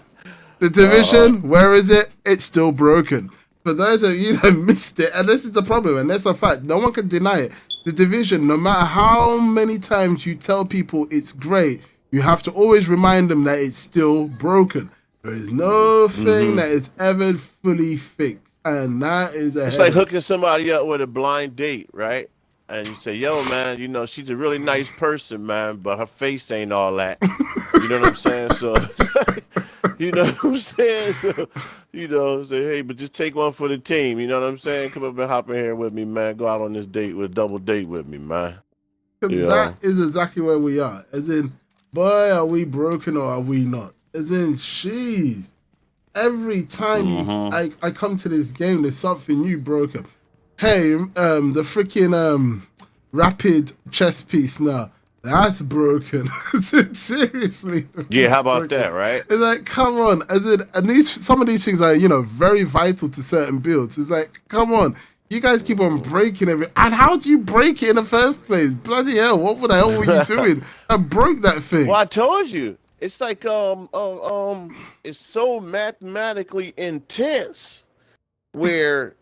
The division, where is it? It's still broken. For those of you that missed it, and this is the problem, and that's a fact, no one can deny it. The division, no matter how many times you tell people it's great, you have to always remind them that it's still broken. There is no thing that is ever fully fixed, and that is a. It's like hooking somebody up with a blind date, right? And you say, yo, man, she's a really nice person, man, but her face ain't all that. You know what I'm saying? So, you know what I'm saying? So, say, hey, but just take one for the team. You know what I'm saying? Come up and hop in here with me, man. Go out on this double date with me, man. That is exactly where we are. As in, boy, are we broken or are we not? As in, jeez. Every time I come to this game, there's something new broken. Hey, the freaking rapid chess piece now. That's broken. Seriously. Yeah, how about that, right? It's like, come on. And some of these things are, very vital to certain builds. It's like, come on. You guys keep on breaking everything. And how do you break it in the first place? Bloody hell, what the hell were you doing? I broke that thing. Well, I told you. It's like it's so mathematically intense where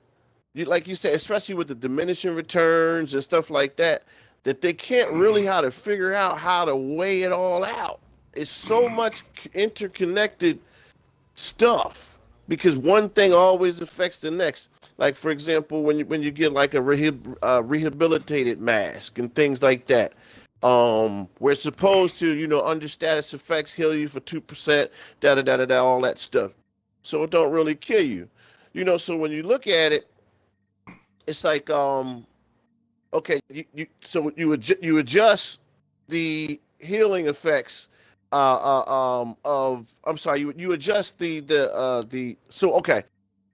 like you said, especially with the diminishing returns and stuff like that, that they can't really how to figure out how to weigh it all out. It's so much interconnected stuff because one thing always affects the next. Like, for example, when you get like a rehabilitated mask and things like that, we're supposed to, under status effects, heal you for 2%, da-da-da-da-da, all that stuff. So it don't really kill you. So when you look at it, it's like, okay, you adjust the healing effects you adjust okay,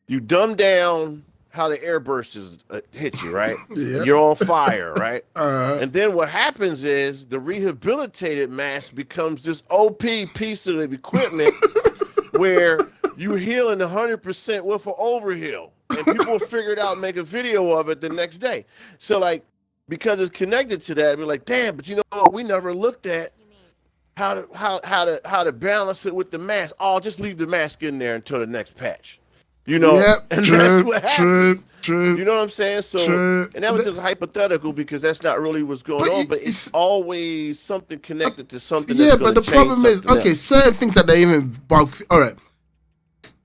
you dumb down how the air bursts hit you, right? Yep. You're on fire, right? And then what happens is the rehabilitated mask becomes this OP piece of equipment where you're healing 100% with an overheal. And people figure it out and make a video of it the next day. So, like, because it's connected to that, we're like, damn, but you know what? We never looked at how to balance it with the mask. Oh, just leave the mask in there until the next patch. Yep, and true, that's what happens. True. You know what I'm saying? So, and that was just hypothetical because that's not really what's going on. But it's always something connected to something. Yeah, that's but the problem is, okay, certain things that they even bug. All right.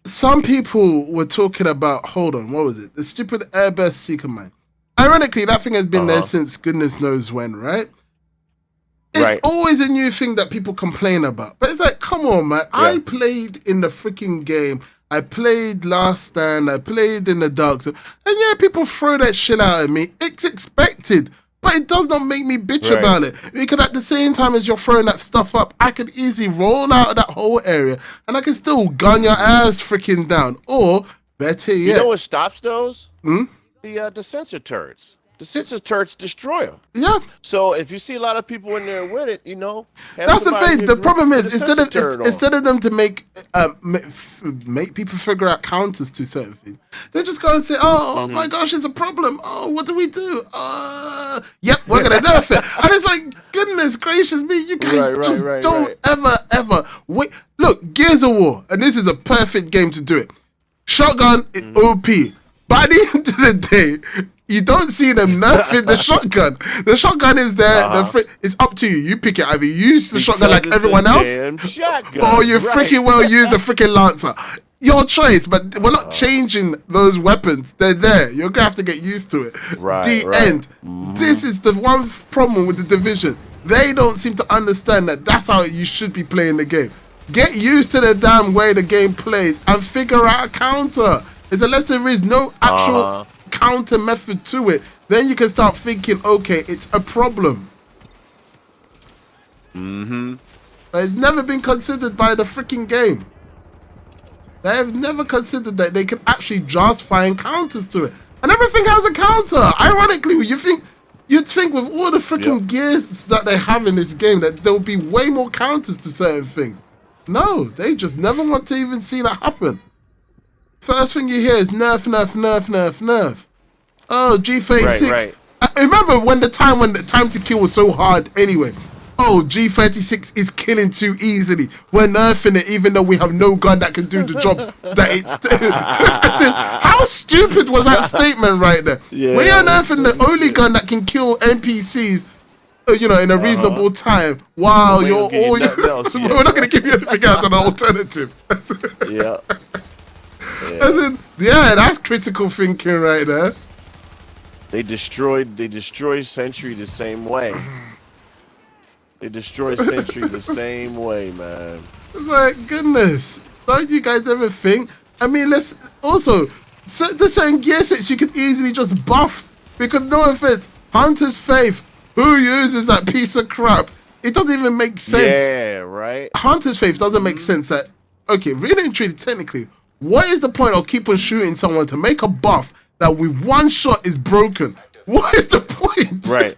Some people were talking about, hold on, what was it? The stupid Airburst Seeker Mine. Ironically, that thing has been there since goodness knows when, right? It's always a new thing that people complain about. But it's like, come on, man. Yeah. I played in the freaking game. I played Last Stand. I played in the Dark Zone. And yeah, people throw that shit out at me. It's expected. But it does not make me bitch about it. Because at the same time as you're throwing that stuff up, I could easily roll out of that whole area and I can still gun your ass freaking down. Or, better yet. You know what stops those? The sensor turrets. The sensor turrets destroy them. Yeah. So if you see a lot of people in there with it, that's the thing. The problem is instead of them to make people figure out counters to certain things, they just go and say, "Oh my gosh, it's a problem. Oh, what do we do? Yep, we're gonna nerf it." And it's like, goodness gracious me, you guys don't ever wait. Look, Gears of War, and this is a perfect game to do it. Shotgun is OP. By the end of the day, you don't see them nerfing the shotgun. The shotgun is there. It's up to you. You pick it. Either you use the shotgun like everyone else, or you freaking well use the freaking Lancer. Your choice, but we're not changing those weapons. They're there. You're going to have to get used to it. End. This is the one problem with the Division. They don't seem to understand that that's how you should be playing the game. Get used to the damn way the game plays and figure out a counter. Unless there is no actual counter method to it, then you can start thinking, okay, it's a problem. But it's never been considered by the freaking game. They have never considered that they can actually just find counters to it. And everything has a counter. Ironically, you'd think with all the freaking gears that they have in this game that there will be way more counters to certain things. No, they just never want to even see that happen. First thing you hear is nerf. Oh, G36. I remember when the time to kill was so hard anyway. Oh, G36 is killing too easily. We're nerfing it even though we have no gun that can do the job that it's... How stupid was that statement right there? Yeah, we are nerfing the only gun that can kill NPCs in a reasonable time. Wow, we're not going to give you anything else an alternative. That's critical thinking right there. They destroy Sentry the same way. They destroy Sentry the same way, man. It's like, goodness, don't you guys ever think? I mean, the certain gear sets you could easily just buff because no offense, Hunter's Faith, who uses that piece of crap? It doesn't even make sense. Yeah, right. Hunter's Faith doesn't make sense. That really and truly, technically, What is the point of keep on shooting someone to make a buff that with one shot is broken? What is the point? Right.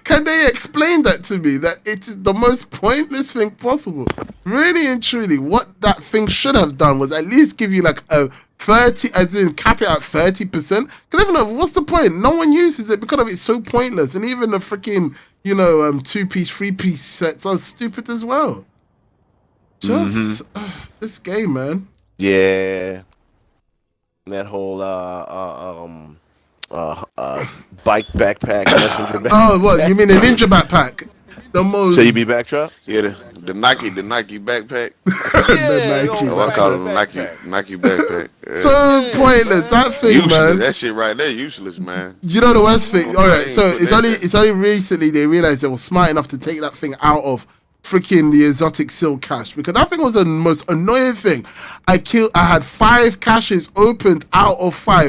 Can they explain that to me? That it's the most pointless thing possible. Really and truly, what that thing should have done was at least give you like a 30, I didn't cap it at 30%. Because even though, what's the point? No one uses it because of it's so pointless. And even the freaking, 2-piece, 3-piece sets are stupid as well. Just this game, man. Yeah. That whole bike backpack. Oh, what? You mean a ninja backpack? The most. So you be backtrack? Yeah, the Nike backpack. The Nike. Oh, I call it Nike backpack. Yeah. So pointless. That thing, Useless. man. That shit right there, useless, man. You know the worst thing. All right, so Put it's that only recently they realized they were smart enough to take that thing out of freaking the exotic seal cache, because that thing was the most annoying thing. I had 5 caches opened out of 4.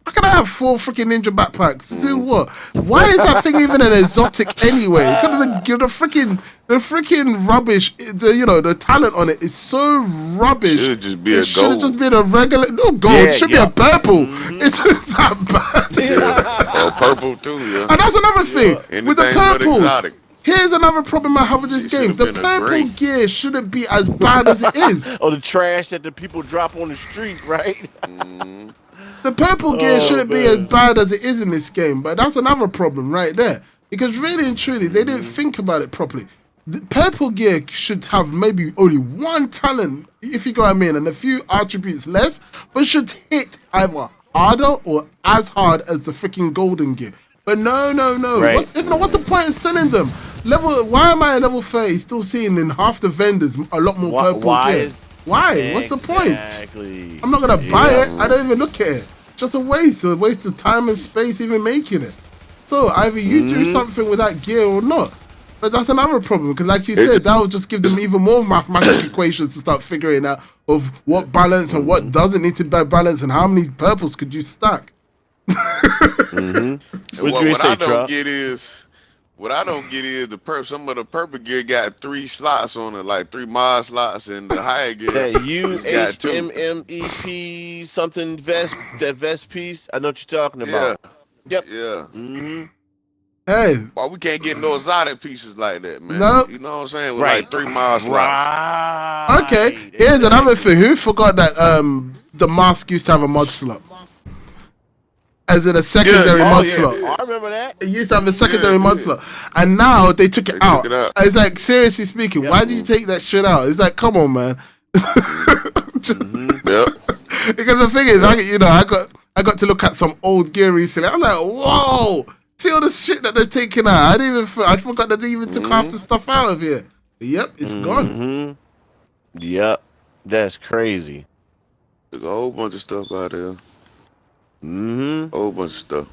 How can I have 4 freaking ninja backpacks to do what? Why is that thing even an exotic anyway? Because the freaking rubbish, the talent on it is so rubbish. Should just be it a should have gold. just been a regular gold. It should be a purple. It's just that bad. Oh, purple too, yeah. And that's another thing with the Anything but purple. exotic. Here's another problem I have with this It game. should've The been a purple great. gear shouldn't be as bad as it is. Or the trash that the people drop on the street, right? The purple gear shouldn't be man. as bad as it is in this game, but that's another problem right there. Because really and truly, they didn't think about it properly. The purple gear should have maybe only one talent, if you know what I mean, and a few attributes less, but should hit either harder or as hard as the freaking golden gear. But no. Right. What's the point of selling them? Why am I at level 30 still seeing in half the vendors a lot more purple gear? Why? What's the point? Exactly. I'm not gonna buy it. I don't even look at it. Just a waste of time and space even making it. So either you do something with that gear or not. But that's another problem, because like you said, that will just give them even more mathematical equations to start figuring out of what balance and what doesn't need to be balanced and how many purples could you stack. What I don't get is some of the purple gear got 3 slots on it, like 3 mod slots, and the higher gear That got 2. UHMMEP something vest piece. I know what you're talking about. Yep. Yeah. Hey. Why we can't get no exotic pieces like that, man? No. You know what I'm saying? With Right. like 3 mod slots. Right. Okay. Here's another thing. Who forgot that the mask used to have a mod slot? As in a secondary mod slot. I remember that. It used to have a secondary mod slot. And now they took it out. It's like, seriously speaking, why did you take that shit out? It's like, come on, man. Yep. Because the thing is, I got to look at some old gear recently. I'm like, whoa! See all the shit that they're taking out. I forgot that they even took half the stuff out of here. Yep, it's gone. Yep. That's crazy. Took a whole bunch of stuff out there. Whole bunch of stuff.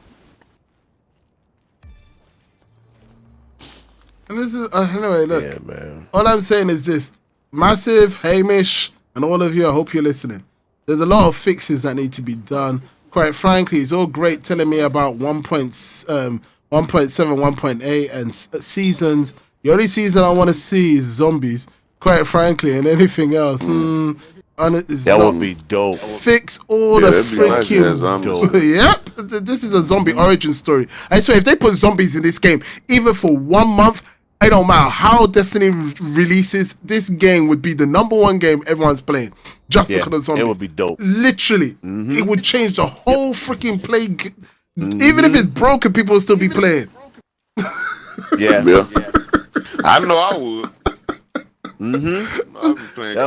And this is anyway. Look, Yeah, man. all I'm saying is this: Massive, Hamish, and all of you. I hope you're listening. There's a lot of fixes that need to be done. Quite frankly, it's all great telling me about 1.7, 1.8, and seasons. The only season I want to see is zombies. Quite frankly, and anything else, That would be dope. Fix all the that'd be nice to have freaking. Yep, this is a zombie origin story. I swear, if they put zombies in this game, even for 1 month, it don't matter how Destiny releases, this game would be the #1 game everyone's playing. Just because of zombies. It would be dope. Literally, it would change the whole freaking play. Even if it's broken, people will still be playing. Yeah. I know I would. I'll be playing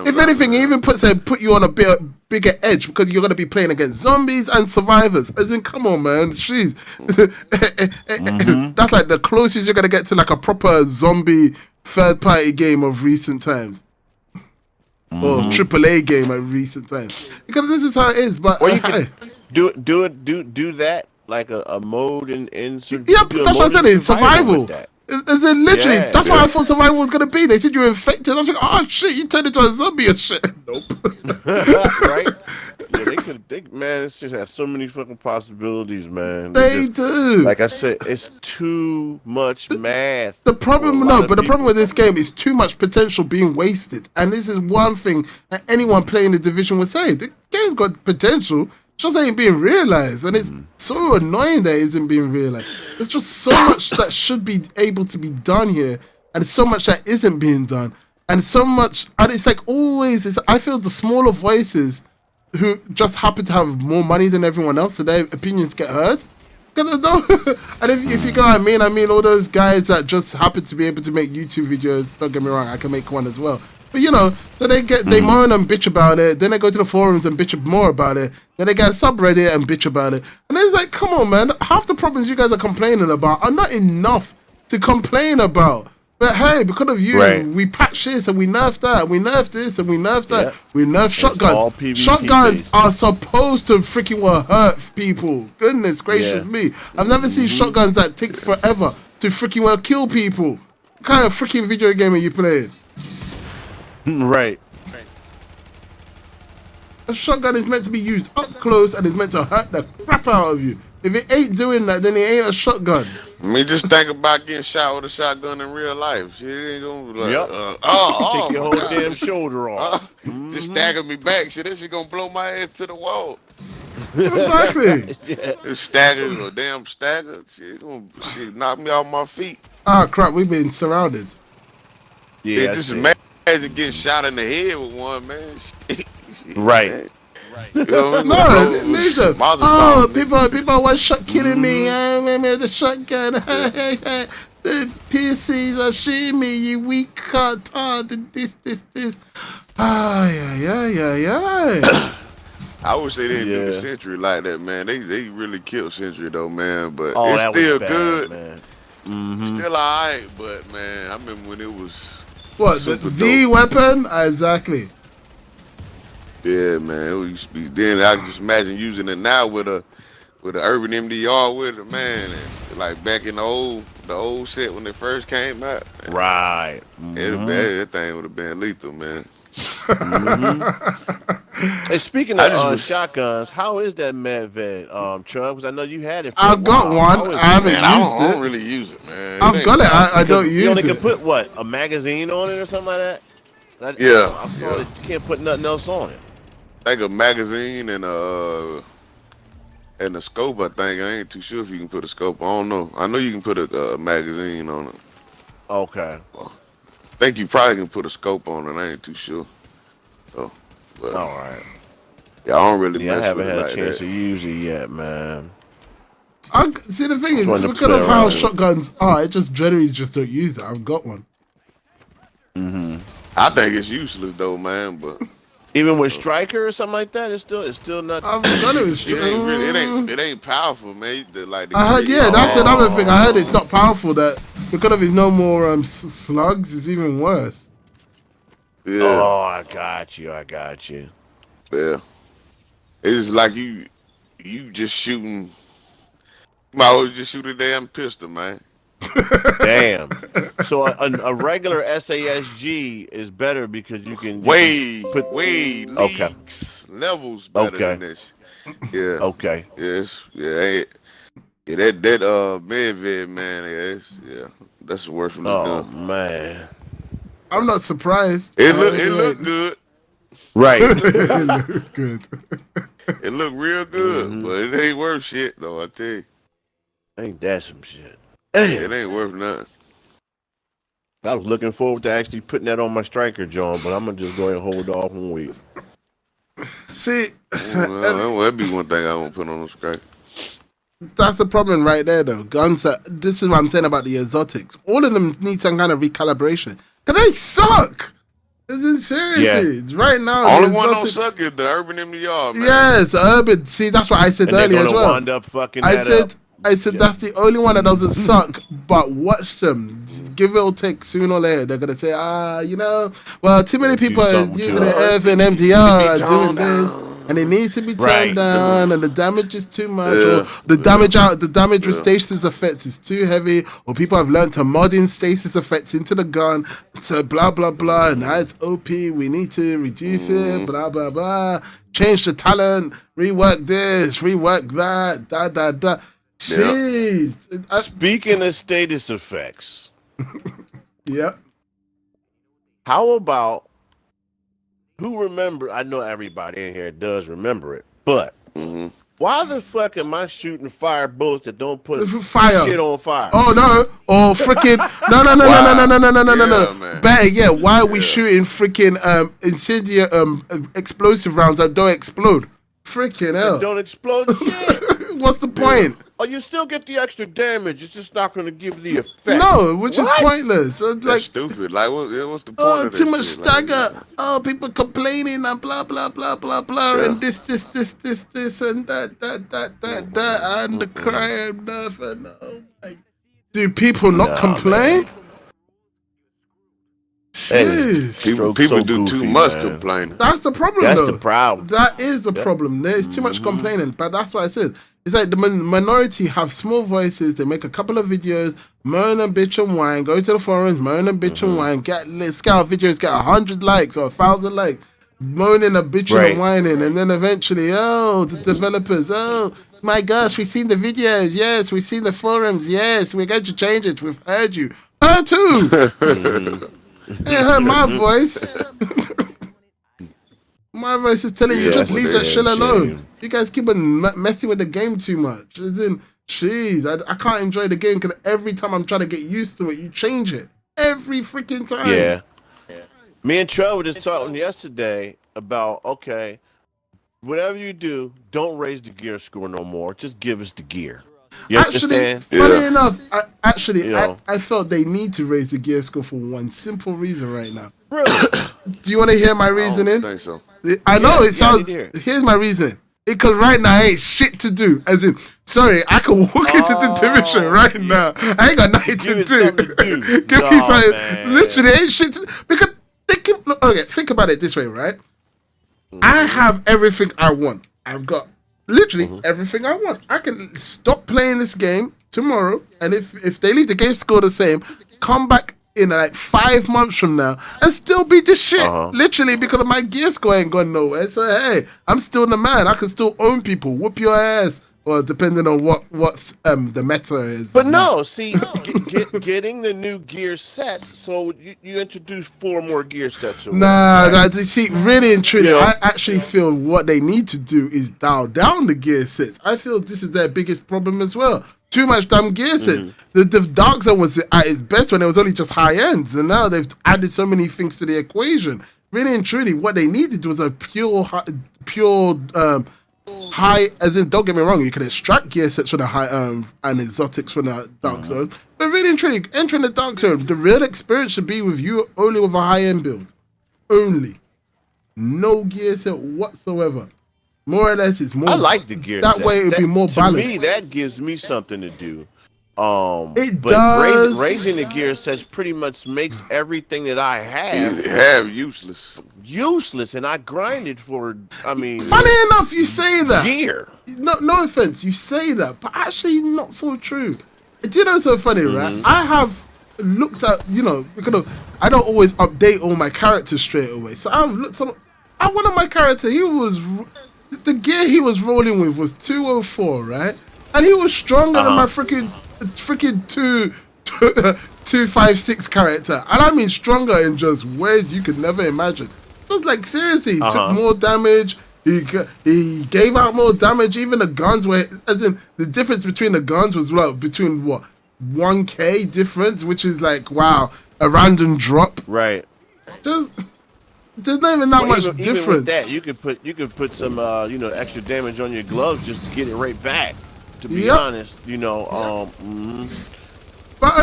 If anything, it even put you on a bit bigger edge, because you're going to be playing against zombies and survivors. As in, come on, man. Jeez. That's like the closest you're going to get to like a proper zombie third-party game of recent times. Or AAA game of recent times. Because this is how it is. But Or you can do that like a mode in yeah, that's what I said. It's survival. Literally, that's what I thought survival was gonna be. They said you're infected. I was like, oh shit, you turned into a zombie and shit. Nope. Right? Yeah, man, it's just has so many fucking possibilities, man. They do. Like I said, it's too much math. The problem, for a lot of the problem people. with this game is too much potential being wasted. And this is one thing that anyone playing the division would say. The game's got potential, just ain't being realized. And it's so annoying that it isn't being realized. There's just so much that should be able to be done here, and so much that isn't being done. And so much, and it's like always, I feel the smaller voices who just happen to have more money than everyone else, so their opinions get heard. And if you go, I mean all those guys that just happen to be able to make YouTube videos. Don't get me wrong, I can make one as well. But you know, then they moan and bitch about it. Then they go to the forums and bitch more about it. Then they get a subreddit and bitch about it. And it's like, come on, man. Half the problems you guys are complaining about are not enough to complain about. But hey, because of you, we patch this and we nerf that, and we nerf this and we nerf that. Yeah. We nerf shotguns. Shotguns are supposed to freaking well hurt people. Goodness gracious me. I've never seen shotguns that take forever to freaking well kill people. What kind of freaking video game are you playing? Right. A shotgun is meant to be used up close and is meant to hurt the crap out of you. If it ain't doing that, then it ain't a shotgun. I mean, just think about getting shot with a shotgun in real life. Shit ain't gonna be like, take your whole damn shoulder off. Just stagger me back. Shit, that shit gonna blow my head to the wall. Exactly. Stagger or damn stagger. Shit gonna knock me off my feet. Ah, crap, we've been surrounded. Yeah, just imagine getting shot in the head with one, man. Right. Man. You know what I mean? Listen. People was killing me. The shotgun. The PCs are shooting me. You weak cunt. This. Yeah. I wish they didn't do the Sentry like that, man. They really killed Sentry though, man. But it's still bad, good. Man. Still alright, but man, I remember when it was the weapon? Exactly. Yeah, man, it used to be. Then I can just imagine using it now with a urban MDR with it, man. And like back in the old set when it first came out. Man. Right. That thing would have been lethal, man. Hey, speaking of shotguns, how is that Medved, Trump? Because I know you had it. I've got one. I haven't used it. I don't really use it, man. I've got it. I don't use it. You only can put what, a magazine on it or something like that? I saw that you can't put nothing else on it. Like a magazine and a scope. I think I ain't too sure if you can put a scope. I don't know. I know you can put a magazine on it. Okay. Well, I think you probably can put a scope on it. I ain't too sure. So, but, all right. Yeah, I don't really. I haven't had a chance to use it yet, man. See, the thing is, because of how shotguns are, I just generally just don't use it. I've got one. I think it's useless though, man. But even with striker or something like that, it's still not. I've done it with striker. It ain't powerful, man. I heard, that's another thing. I heard it's not powerful. That because of his no more slugs, it's even worse. Yeah. Oh, I got you. Yeah. It's like you just shooting. You might as well just shoot a damn pistol, man. Damn. So a regular SASG is better because you can levels better than this. Yeah. Okay. Yes. Yeah. That Medved, man. That's the worst one. Oh man. I'm not surprised. It looked good. Right. It looked good. It looked real good, but it ain't worth shit though. I tell you. Ain't that some shit? It ain't worth nothing. I was looking forward to actually putting that on my striker, John, but I'm gonna just go ahead and hold off and wait. See, that'd be one thing I won't put on the striker. That's the problem right there, though. Guns. This is what I'm saying about the exotics. All of them need some kind of recalibration. Cause they suck. Seriously, right now. Only one don't suck is the urban MDR, man. Yes, urban. See, that's what I said earlier as well. Wind up fucking I said that's the only one that doesn't suck. But watch them. Give it or take, sooner or later. They're gonna say, well, too many people are using the urban MDR and doing this. and it needs to be turned Right. down, and the damage is too much, or the damage with stasis effects is too heavy, or people have learned to mod in stasis effects into the gun, so blah blah blah, and now it's OP. We need to reduce it, blah blah blah. Change the talent, rework this, rework that, da da da. Jeez. Speaking of status effects, Yep. how about who remember? I know everybody in here does remember it, but why the fuck am I shooting fire bullets that don't put Fire. shit on fire? Oh no! Or freaking no! Better yet, why are we shooting freaking incendiary explosive rounds that don't explode? Freaking hell! Don't explode shit. What's the point? Oh, you still get the extra damage. It's just not going to give the effect. No, which is pointless. That's Like, stupid. Like, what's the point oh, of that too much shit? stagger. Like, Oh, people complaining and blah blah blah blah blah, and this and that and the crime nothing. Oh my! Do people not complain? Jeez. people do too much complaining. That's the problem. That's though. the problem. That is the problem. There's too much complaining, but that's what I said. It's like the minority have small voices. They make a couple of videos, moan and bitch and whine. Go to the forums, moan and bitch and whine. Get scout videos, get 100 likes or 1,000 likes, moaning and bitching and whining, and then eventually, oh, the developers, oh my gosh, we've seen the videos. Yes, we've seen the forums. Yes, we're going to change it. We've heard you. Her too. Hey, heard my voice. My voice is telling you, just leave that shit alone. You guys keep on messing with the game too much. As in, jeez, I can't enjoy the game because every time I'm trying to get used to it, you change it. Every freaking time. Yeah. Me and Trevor were just talking yesterday about, okay, whatever you do, don't raise the gear score no more. Just give us the gear. You understand? Funny enough, I felt they need to raise the gear score for one simple reason right now. Really? Do you want to hear my reasoning? I don't think so. I know it sounds. Here's my reasoning. Because right now I ain't shit to do. As in, sorry, I can walk into the division right now. I ain't got nothing to do. Give me something. Man. Literally, ain't shit to do. Because they keep. Look, okay, think about it this way, right? I have everything I want. I've got literally everything I want. I can stop playing this game tomorrow, and if they leave the game score the same, come back in like 5 months from now and still beat the shit, literally, because my gear score ain't gone nowhere. So hey, I'm still the man. I can still own people, whoop your ass, well, depending on what's the meta is. But no, see, getting the new gear sets. So you introduce 4 more gear sets. Nah, see, really and truly, I actually feel what they need to do is dial down the gear sets. I feel this is their biggest problem as well. Too much damn gear sets. The Dark Zone was at its best when it was only just high ends, and now they've added so many things to the equation. Really and truly, what they needed was a pure high, as in, don't get me wrong, you can extract gear sets from the high and exotics from the Dark Zone, but really and truly, entering the Dark Zone, the real experience should be with you only with a high end build, only, no gear set whatsoever. More or less, it's more. I like the gear that set. way. It would be more balanced. To me, that gives me something to do. It but does. Raising the gear sets pretty much makes everything that I have useless, and I grinded for. I mean, funny enough, you say that. Gear. No offense, you say that, but actually not so true. Do you know what's so funny, right? I have looked at, because I don't always update all my characters straight away. So I've looked at one of my characters. The gear he was rolling with was 204, right? And he was stronger than my freaking 256 character. And I mean stronger in just ways you could never imagine. So it's like, seriously, he took more damage. He gave out more damage. Even the guns were, as in, the difference between the guns was between 1k difference, which is like, wow, a random drop. Right. There's not even that much difference. Even with that, you could put some extra damage on your gloves just to get it right back. To be honest, But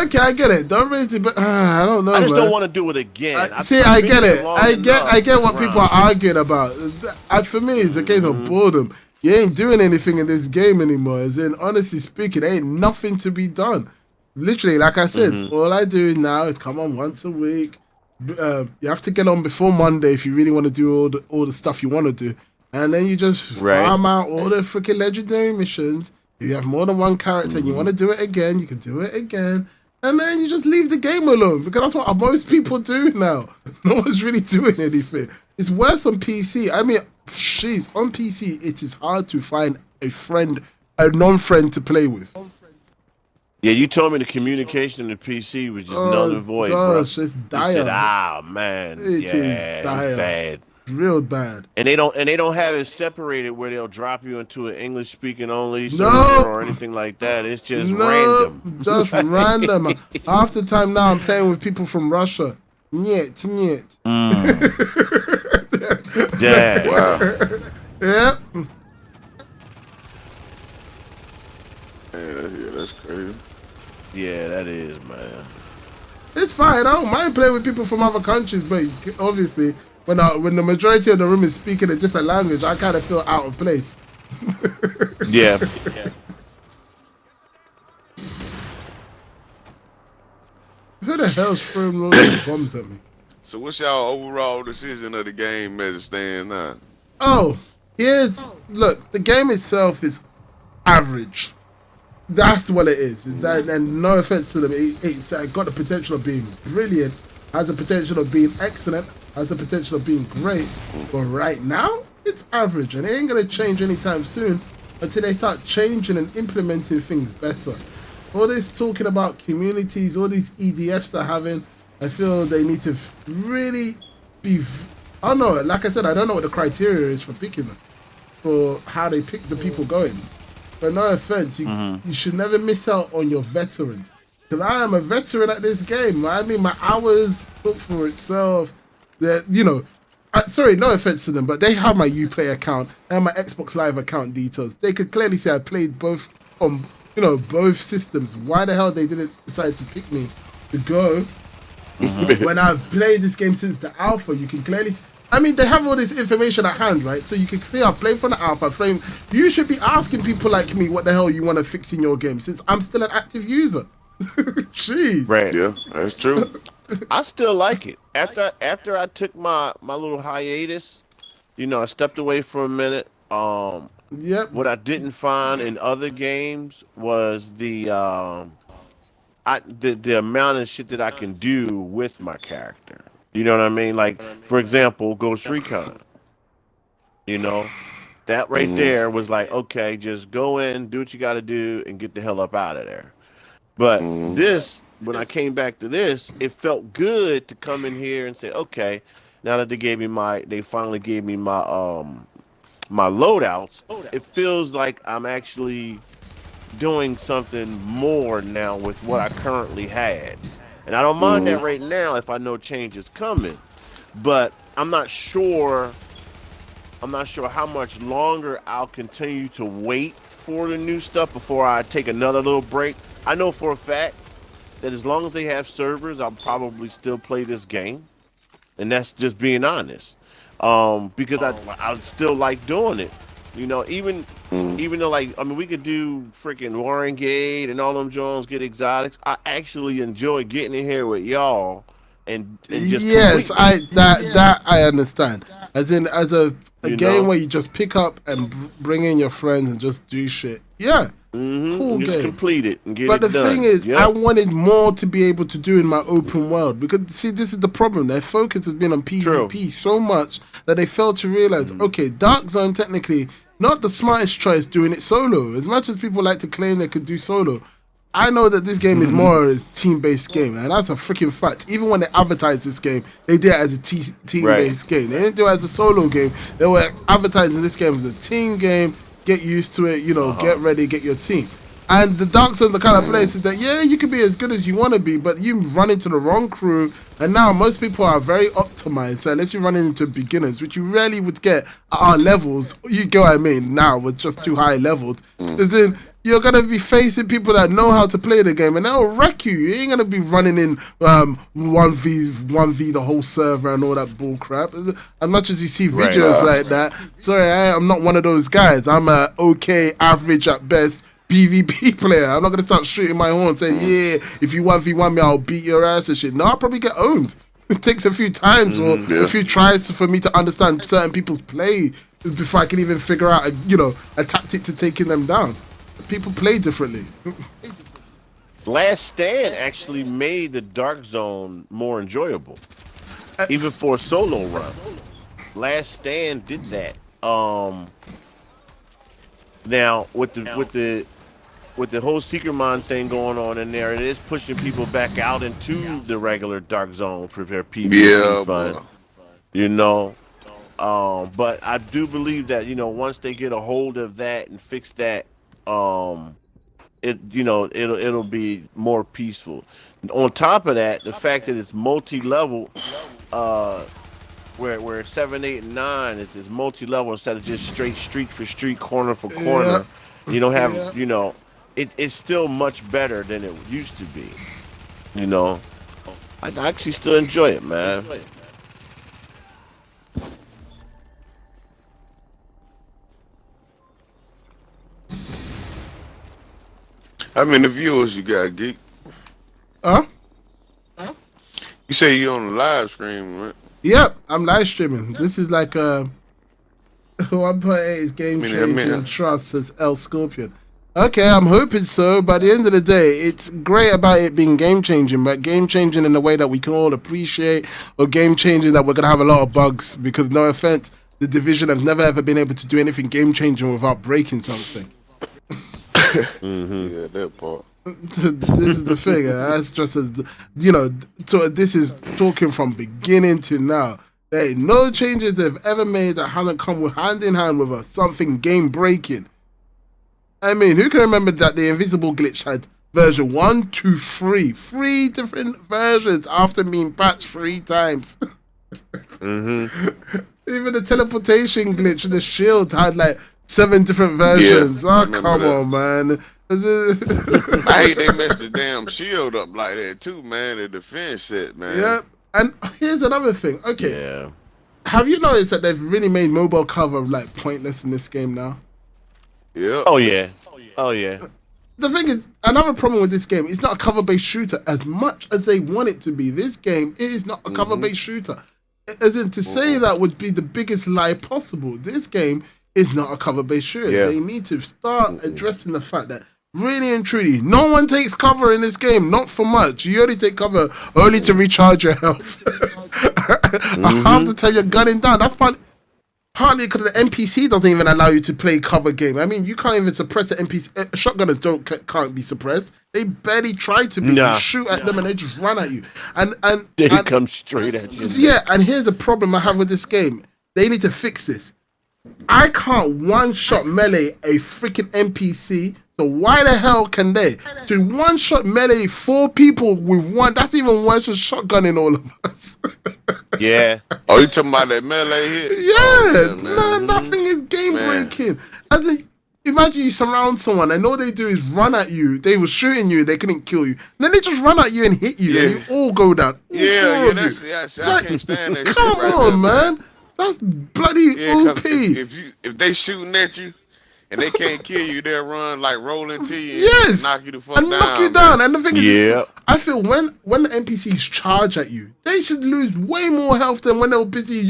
okay, I get it. Don't raise it, but I don't know. I just don't want to do it again. I get it. I get what people are arguing about. For me, it's a case of boredom. You ain't doing anything in this game anymore. As in, honestly speaking, there ain't nothing to be done. Literally, like I said, all I do now is come on once a week. You have to get on before Monday if you really want to do all the stuff you want to do. and then you just Right. farm out all the freaking legendary missions. If you have more than one character and you want to do it again, you can do it again. And then you just leave the game alone, because that's what most people do now. No one's really doing anything. It's worse on PC. I mean, jeez, on PC, it is hard to find a friend, a non-friend to play with. Yeah, you told me the communication in the PC was just null and void, bro. Gosh, it's You dire. said, "Ah, man, It yeah, is it's dire. bad." Real bad. And they don't have it separated where they'll drop you into an English speaking only server No. or anything like that. It's just No, random. just random. Half the time now I'm playing with people from Russia. Niet. Dang. Wow. Yeah. Yeah, that's crazy. Yeah, that is, man. It's fine. I don't mind playing with people from other countries, but obviously when the majority of the room is speaking a different language, I kind of feel out of place. Yeah. Who the hell's throwing all these bombs at me? So what's y'all overall decision of the game as it stands now? Oh, look, the game itself is average. That's what it is. And no offense to them, it's got the potential of being brilliant, has the potential of being excellent, has the potential of being great. But right now, it's average, and it ain't gonna change anytime soon until they start changing and implementing things better. All this talking about communities, all these EDFs they're having, I feel they need to really be. I don't know. Like I said, I don't know what the criteria is for picking them, for how they pick the people going. But no offense, you should never miss out on your veterans. Because I am a veteran at this game. I mean, my hours book for itself. That sorry, no offense to them, but they have my Uplay account and my Xbox Live account details. They could clearly say I played both on both systems. Why the hell they didn't decide to pick me to go when I've played this game since the alpha? You can clearly. I mean, they have all this information at hand, right? So you can see I played from the alpha frame. You should be asking people like me what the hell you want to fix in your game, since I'm still an active user. Jeez. Right. Yeah, that's true. I still like it. After I took my little hiatus, I stepped away for a minute. Yep. What I didn't find in other games was the amount of shit that I can do with my character. You know what I mean? Like, for example, Ghost Recon. That right there was like, okay, just go in, do what you got to do, and get the hell up out of there. But this, when I came back to this, it felt good to come in here and say, okay, now that they finally gave me my my loadouts, it feels like I'm actually doing something more now with what I currently had. And I don't mind that right now if I know change is coming. But I'm not sure how much longer I'll continue to wait for the new stuff before I take another little break. I know for a fact that as long as they have servers, I'll probably still play this game. And that's just being honest. Because I still like doing it. Even though, like, I mean, we could do freaking Warren Gate and all them Jones get exotics. I actually enjoy getting in here with y'all and just yes, complete. that I understand. As a You game know? where you just pick up and bring in your friends and just do shit. Yeah, cool Just game. complete it and get But it the done. thing is, Yep. I wanted more to be able to do in my open world, because see, this is the problem. Their focus has been on PvP so much that they failed to realize, okay, Dark Zone technically not the smartest choice doing it solo. As much as people like to claim they could do solo, I know that this game is more a team-based game, and that's a freaking fact. Even when they advertised this game, they did it as a team-based game. They didn't do it as a solo game. They were advertising this game as a team game. Get used to it, get ready, get your team. And the Dark Zone's the kind of place that, yeah, you can be as good as you want to be, but you run into the wrong crew. And now most people are very optimized. So unless you're running into beginners, which you rarely would get at our levels, you get what I mean, now we're just too high leveled. As in, you're going to be facing people that know how to play the game, and they'll wreck you. You ain't going to be running in 1v the whole server and all that bull crap. As much as you see videos like that, sorry, I'm not one of those guys. I'm a okay, average at best PvP player. I'm not going to start shooting my horn saying, yeah, if you 1v1 me, I'll beat your ass and shit. No, I'll probably get owned. It takes a few times or a few tries for me to understand certain people's play before I can even figure out, a tactic to taking them down. People play differently. Last Stand actually made the Dark Zone more enjoyable, even for a solo run. Last Stand did that. Now with the whole Secret Mind thing going on in there, it is pushing people back out into the regular Dark Zone for their PvP fun. But I do believe that once they get a hold of that and fix that, it'll be more peaceful. On top of that, the fact that it's multi-level, where 7, 8, and 9 is multi-level instead of just straight street for street, corner for corner. Yeah. You don't have it's still much better than it used to be. I actually still enjoy it, man. How many viewers you got, Geek? Huh? You say you on the live stream, right? Yep, I'm live streaming. This is like 1.8 is game changing trust, says L Scorpion. Okay, I'm hoping so. By the end of the day, it's great about it being game changing, but game changing in a way that we can all appreciate, or game changing that we're gonna have a lot of bugs. Because no offense, the Division have never ever been able to do anything game changing without breaking something. Yeah, that part. This is the thing. That's just as So this is talking from beginning to now. There ain't no changes they've ever made that haven't come with hand in hand with something game breaking. I mean, who can remember that the invisible glitch had version 1, 2, 3, 3 different versions after being patched 3 times? Even the teleportation glitch, the shield had like 7 different versions. Oh, come on, man. I hate they messed the damn shield up like that too, man. The defense set, man. Yeah, and here's another thing. Okay, have you noticed that they've really made mobile cover like pointless in this game now? Yeah. Oh yeah. The thing is, another problem with this game, it's not a cover-based shooter as much as they want it to be. This game, it is not a cover-based shooter. As in, to say that would be the biggest lie possible. This game is not a cover-based shooter. Yeah. They need to start addressing the fact that really and truly, no one takes cover in this game, not for much. You only take cover only to recharge your health. Half the time you're gunning down. That's partly because the NPC doesn't even allow you to play cover game. I mean, you can't even suppress the NPC. Shotgunners can't be suppressed. They barely try to be. You shoot at them and they just run at you. And they come straight at you. Yeah, and here's the problem I have with this game. They need to fix this. I can't one-shot melee a freaking NPC. So why the hell can they? To one-shot melee 4 people with one, that's even worse than shotgunning all of us. Yeah. Oh, you talking about that melee hit? Yeah, man, nothing is game-breaking. As in, imagine you surround someone and all they do is run at you. They were shooting you, they couldn't kill you. Then they just run at you and hit you, and you all go down. I can't stand that shit. Come on, man. That's bloody OP. If they shooting at you, and they can't kill you, they'll run like roll into you and knock you the fuck down. Knock you down. And the thing is, I feel when the NPCs charge at you, they should lose way more health than when they're busy,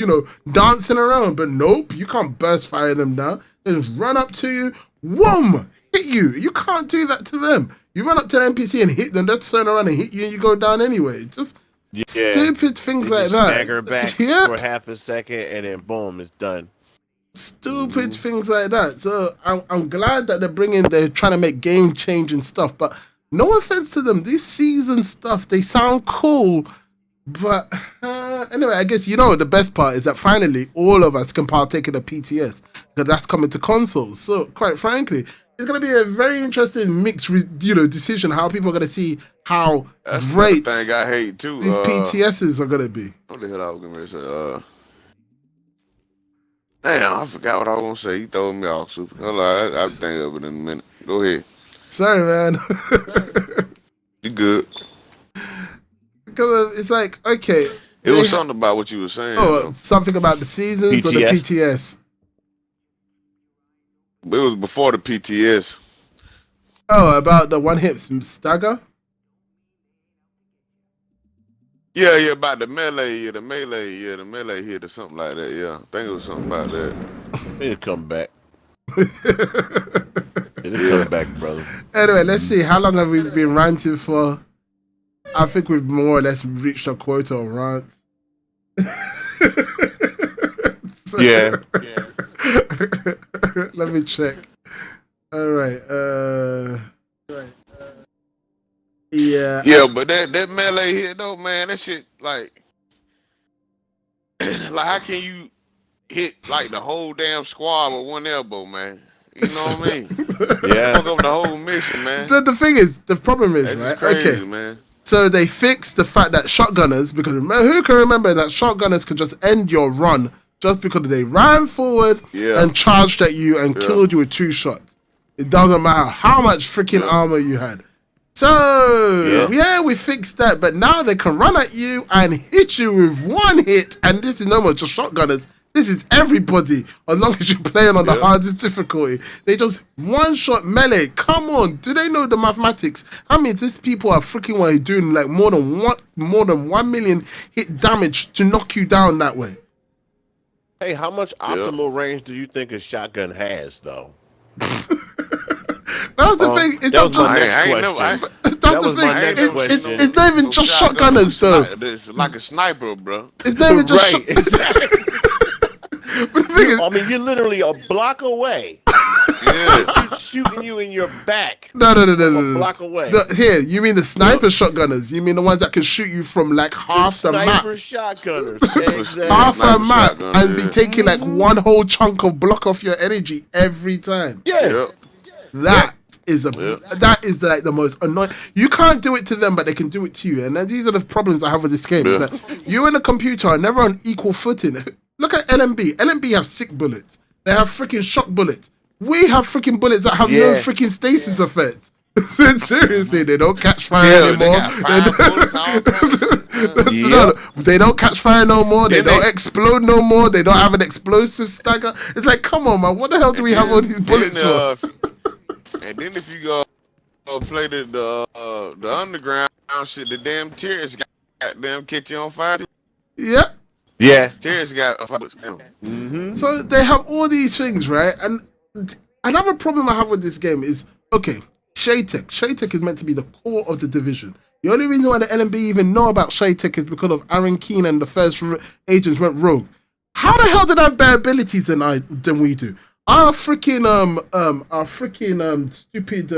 dancing around. But nope, you can't burst fire them down. They just run up to you, whoom, hit you. You can't do that to them. You run up to the NPC and hit them, they'll turn around and hit you and you go down anyway. Just stupid things like that. Stagger back for half a second and then boom, it's done. Stupid things like that. So I'm glad that they're trying to make game changing stuff, but no offense to them, these season stuff, they sound cool, but anyway, I guess the best part is that finally all of us can partake in the PTS, because that's coming to consoles. So quite frankly, it's going to be a very interesting mixed decision how people are going to see how great thing I hate too. These PTSs are going to be. What the hell I was going to say? Damn, I forgot what I was going to say. You throw me off, Super. Hold on, I'll think of it in a minute. Go ahead. Sorry, man. You good. Because it's like, okay. It was something about what you were saying. Oh, something about the seasons or the PTS? It was before the PTS. Oh, about the one-hit stagger? Yeah, about the melee, the melee hit or something like that. Yeah, I think it was something about that. It'll come back. It'll come back, brother. Anyway, let's see. How long have we been ranting for? I think we've more or less reached a quota of rants. Yeah. Let me check. All right. Yeah. Yeah, but that melee hit though, man, that shit like like how can you hit like the whole damn squad with one elbow, man? You know what I mean? Yeah. Fuck up the whole mission, man. The thing is, the problem is, That's right? crazy, Okay. man. So they fixed the fact that shotgunners, because who can remember that shotgunners could just end your run just because they ran forward and charged at you and killed you with 2 shots. It doesn't matter how much freaking armor you had. So, yeah, we fixed that, but now they can run at you and hit you with 1 hit, and this is no more just shotgunners. This is everybody, as long as you're playing on the hardest difficulty. They just one-shot melee. Come on, do they know the mathematics? How many these people are freaking doing like more than 1 million hit damage to knock you down that way? Hey, how much optimal range do you think a shotgun has, though? That's the thing. It's not just. That's the thing. It's not even just shotgunners, though. It's like a sniper, bro. It's not even just But the thing is, I mean, you're literally a block away. Yeah. Shooting you in your back. No. A block away. Here, you mean the sniper shotgunners? You mean the ones that can shoot you from like half the map? Sniper shotgunners. Exactly. Half a map and be taking like one whole chunk of block off your energy every time. Yeah. That is like the most annoying. You can't do it to them, but they can do it to you. And these are the problems I have with this game. Is that you and the computer are never on equal footing. Look at LMB. LMB have sick bullets. They have freaking shock bullets. We have freaking bullets that have no freaking stasis effect. Seriously, they don't catch fire anymore. They don't catch fire no more. They don't explode no more. They don't have an explosive stagger. It's like, come on, man. What the hell do we have all these bullets for? And then if you go play the underground shit, the damn tears got them catch you on fire. Yeah. Yeah. Tears got a fire. So they have all these things, right? And another problem I have with this game is, okay, Shaytek. Shaytek is meant to be the core of the division. The only reason why the LMB even know about Shaytek is because of Aaron Keane and the first agents went rogue. How the hell did they have better abilities than we do? Our freaking stupid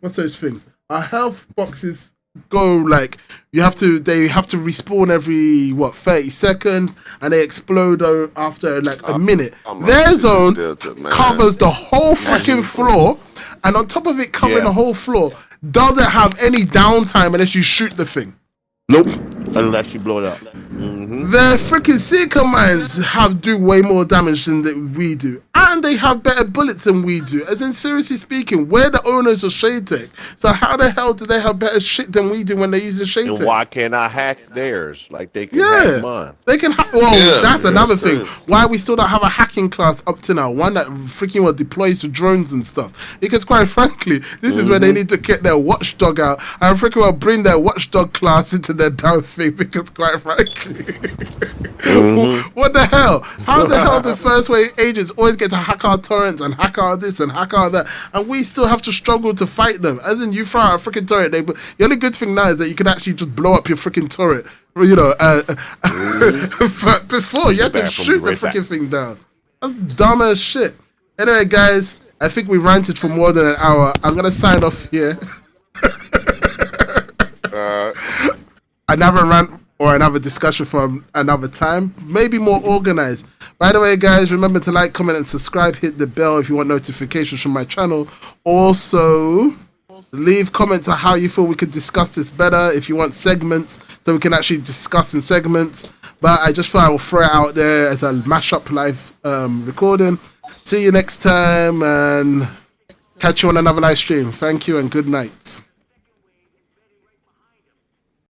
what's those things? Our health boxes go like they have to respawn every 30 seconds and they explode after like a minute. Their zone covers the whole freaking floor, and on top of it covering the whole floor doesn't have any downtime unless you shoot the thing. Nope. Unless you blow it up. Their freaking Seeker mines do way more damage than we do. And they have better bullets than we do. As in, seriously speaking, we're the owners of Shaytek. So how the hell do they have better shit than we do when they use the Shaytek? And why can't I hack theirs like they can hack mine? They can hack. Well, that's another thing. Why we still don't have a hacking class up to now. One that freaking deploys to drones and stuff. Because quite frankly, this is where they need to get their watchdog out and freaking bring their watchdog class into their damn thing. Because quite frankly, what the hell? How the hell the first wave agents always get to hack our turrets and hack our this and hack our that, and we still have to struggle to fight them? As in, you throw out a freaking turret. The only good thing now is that you can actually just blow up your freaking turret. You know, before you had to shoot the freaking thing down. That's dumb as shit. Anyway, guys, I think we ranted for more than an hour. I'm gonna sign off here. Another rant or another discussion for another time, maybe more organized. By the way, guys, remember to like, comment, and subscribe. Hit the bell if you want notifications from my channel. Also, leave comments on how you feel we could discuss this better. If you want segments, so we can actually discuss in segments. But I just thought I will throw it out there as a mashup live recording. See you next time, and catch you on another live stream. Thank you and good night.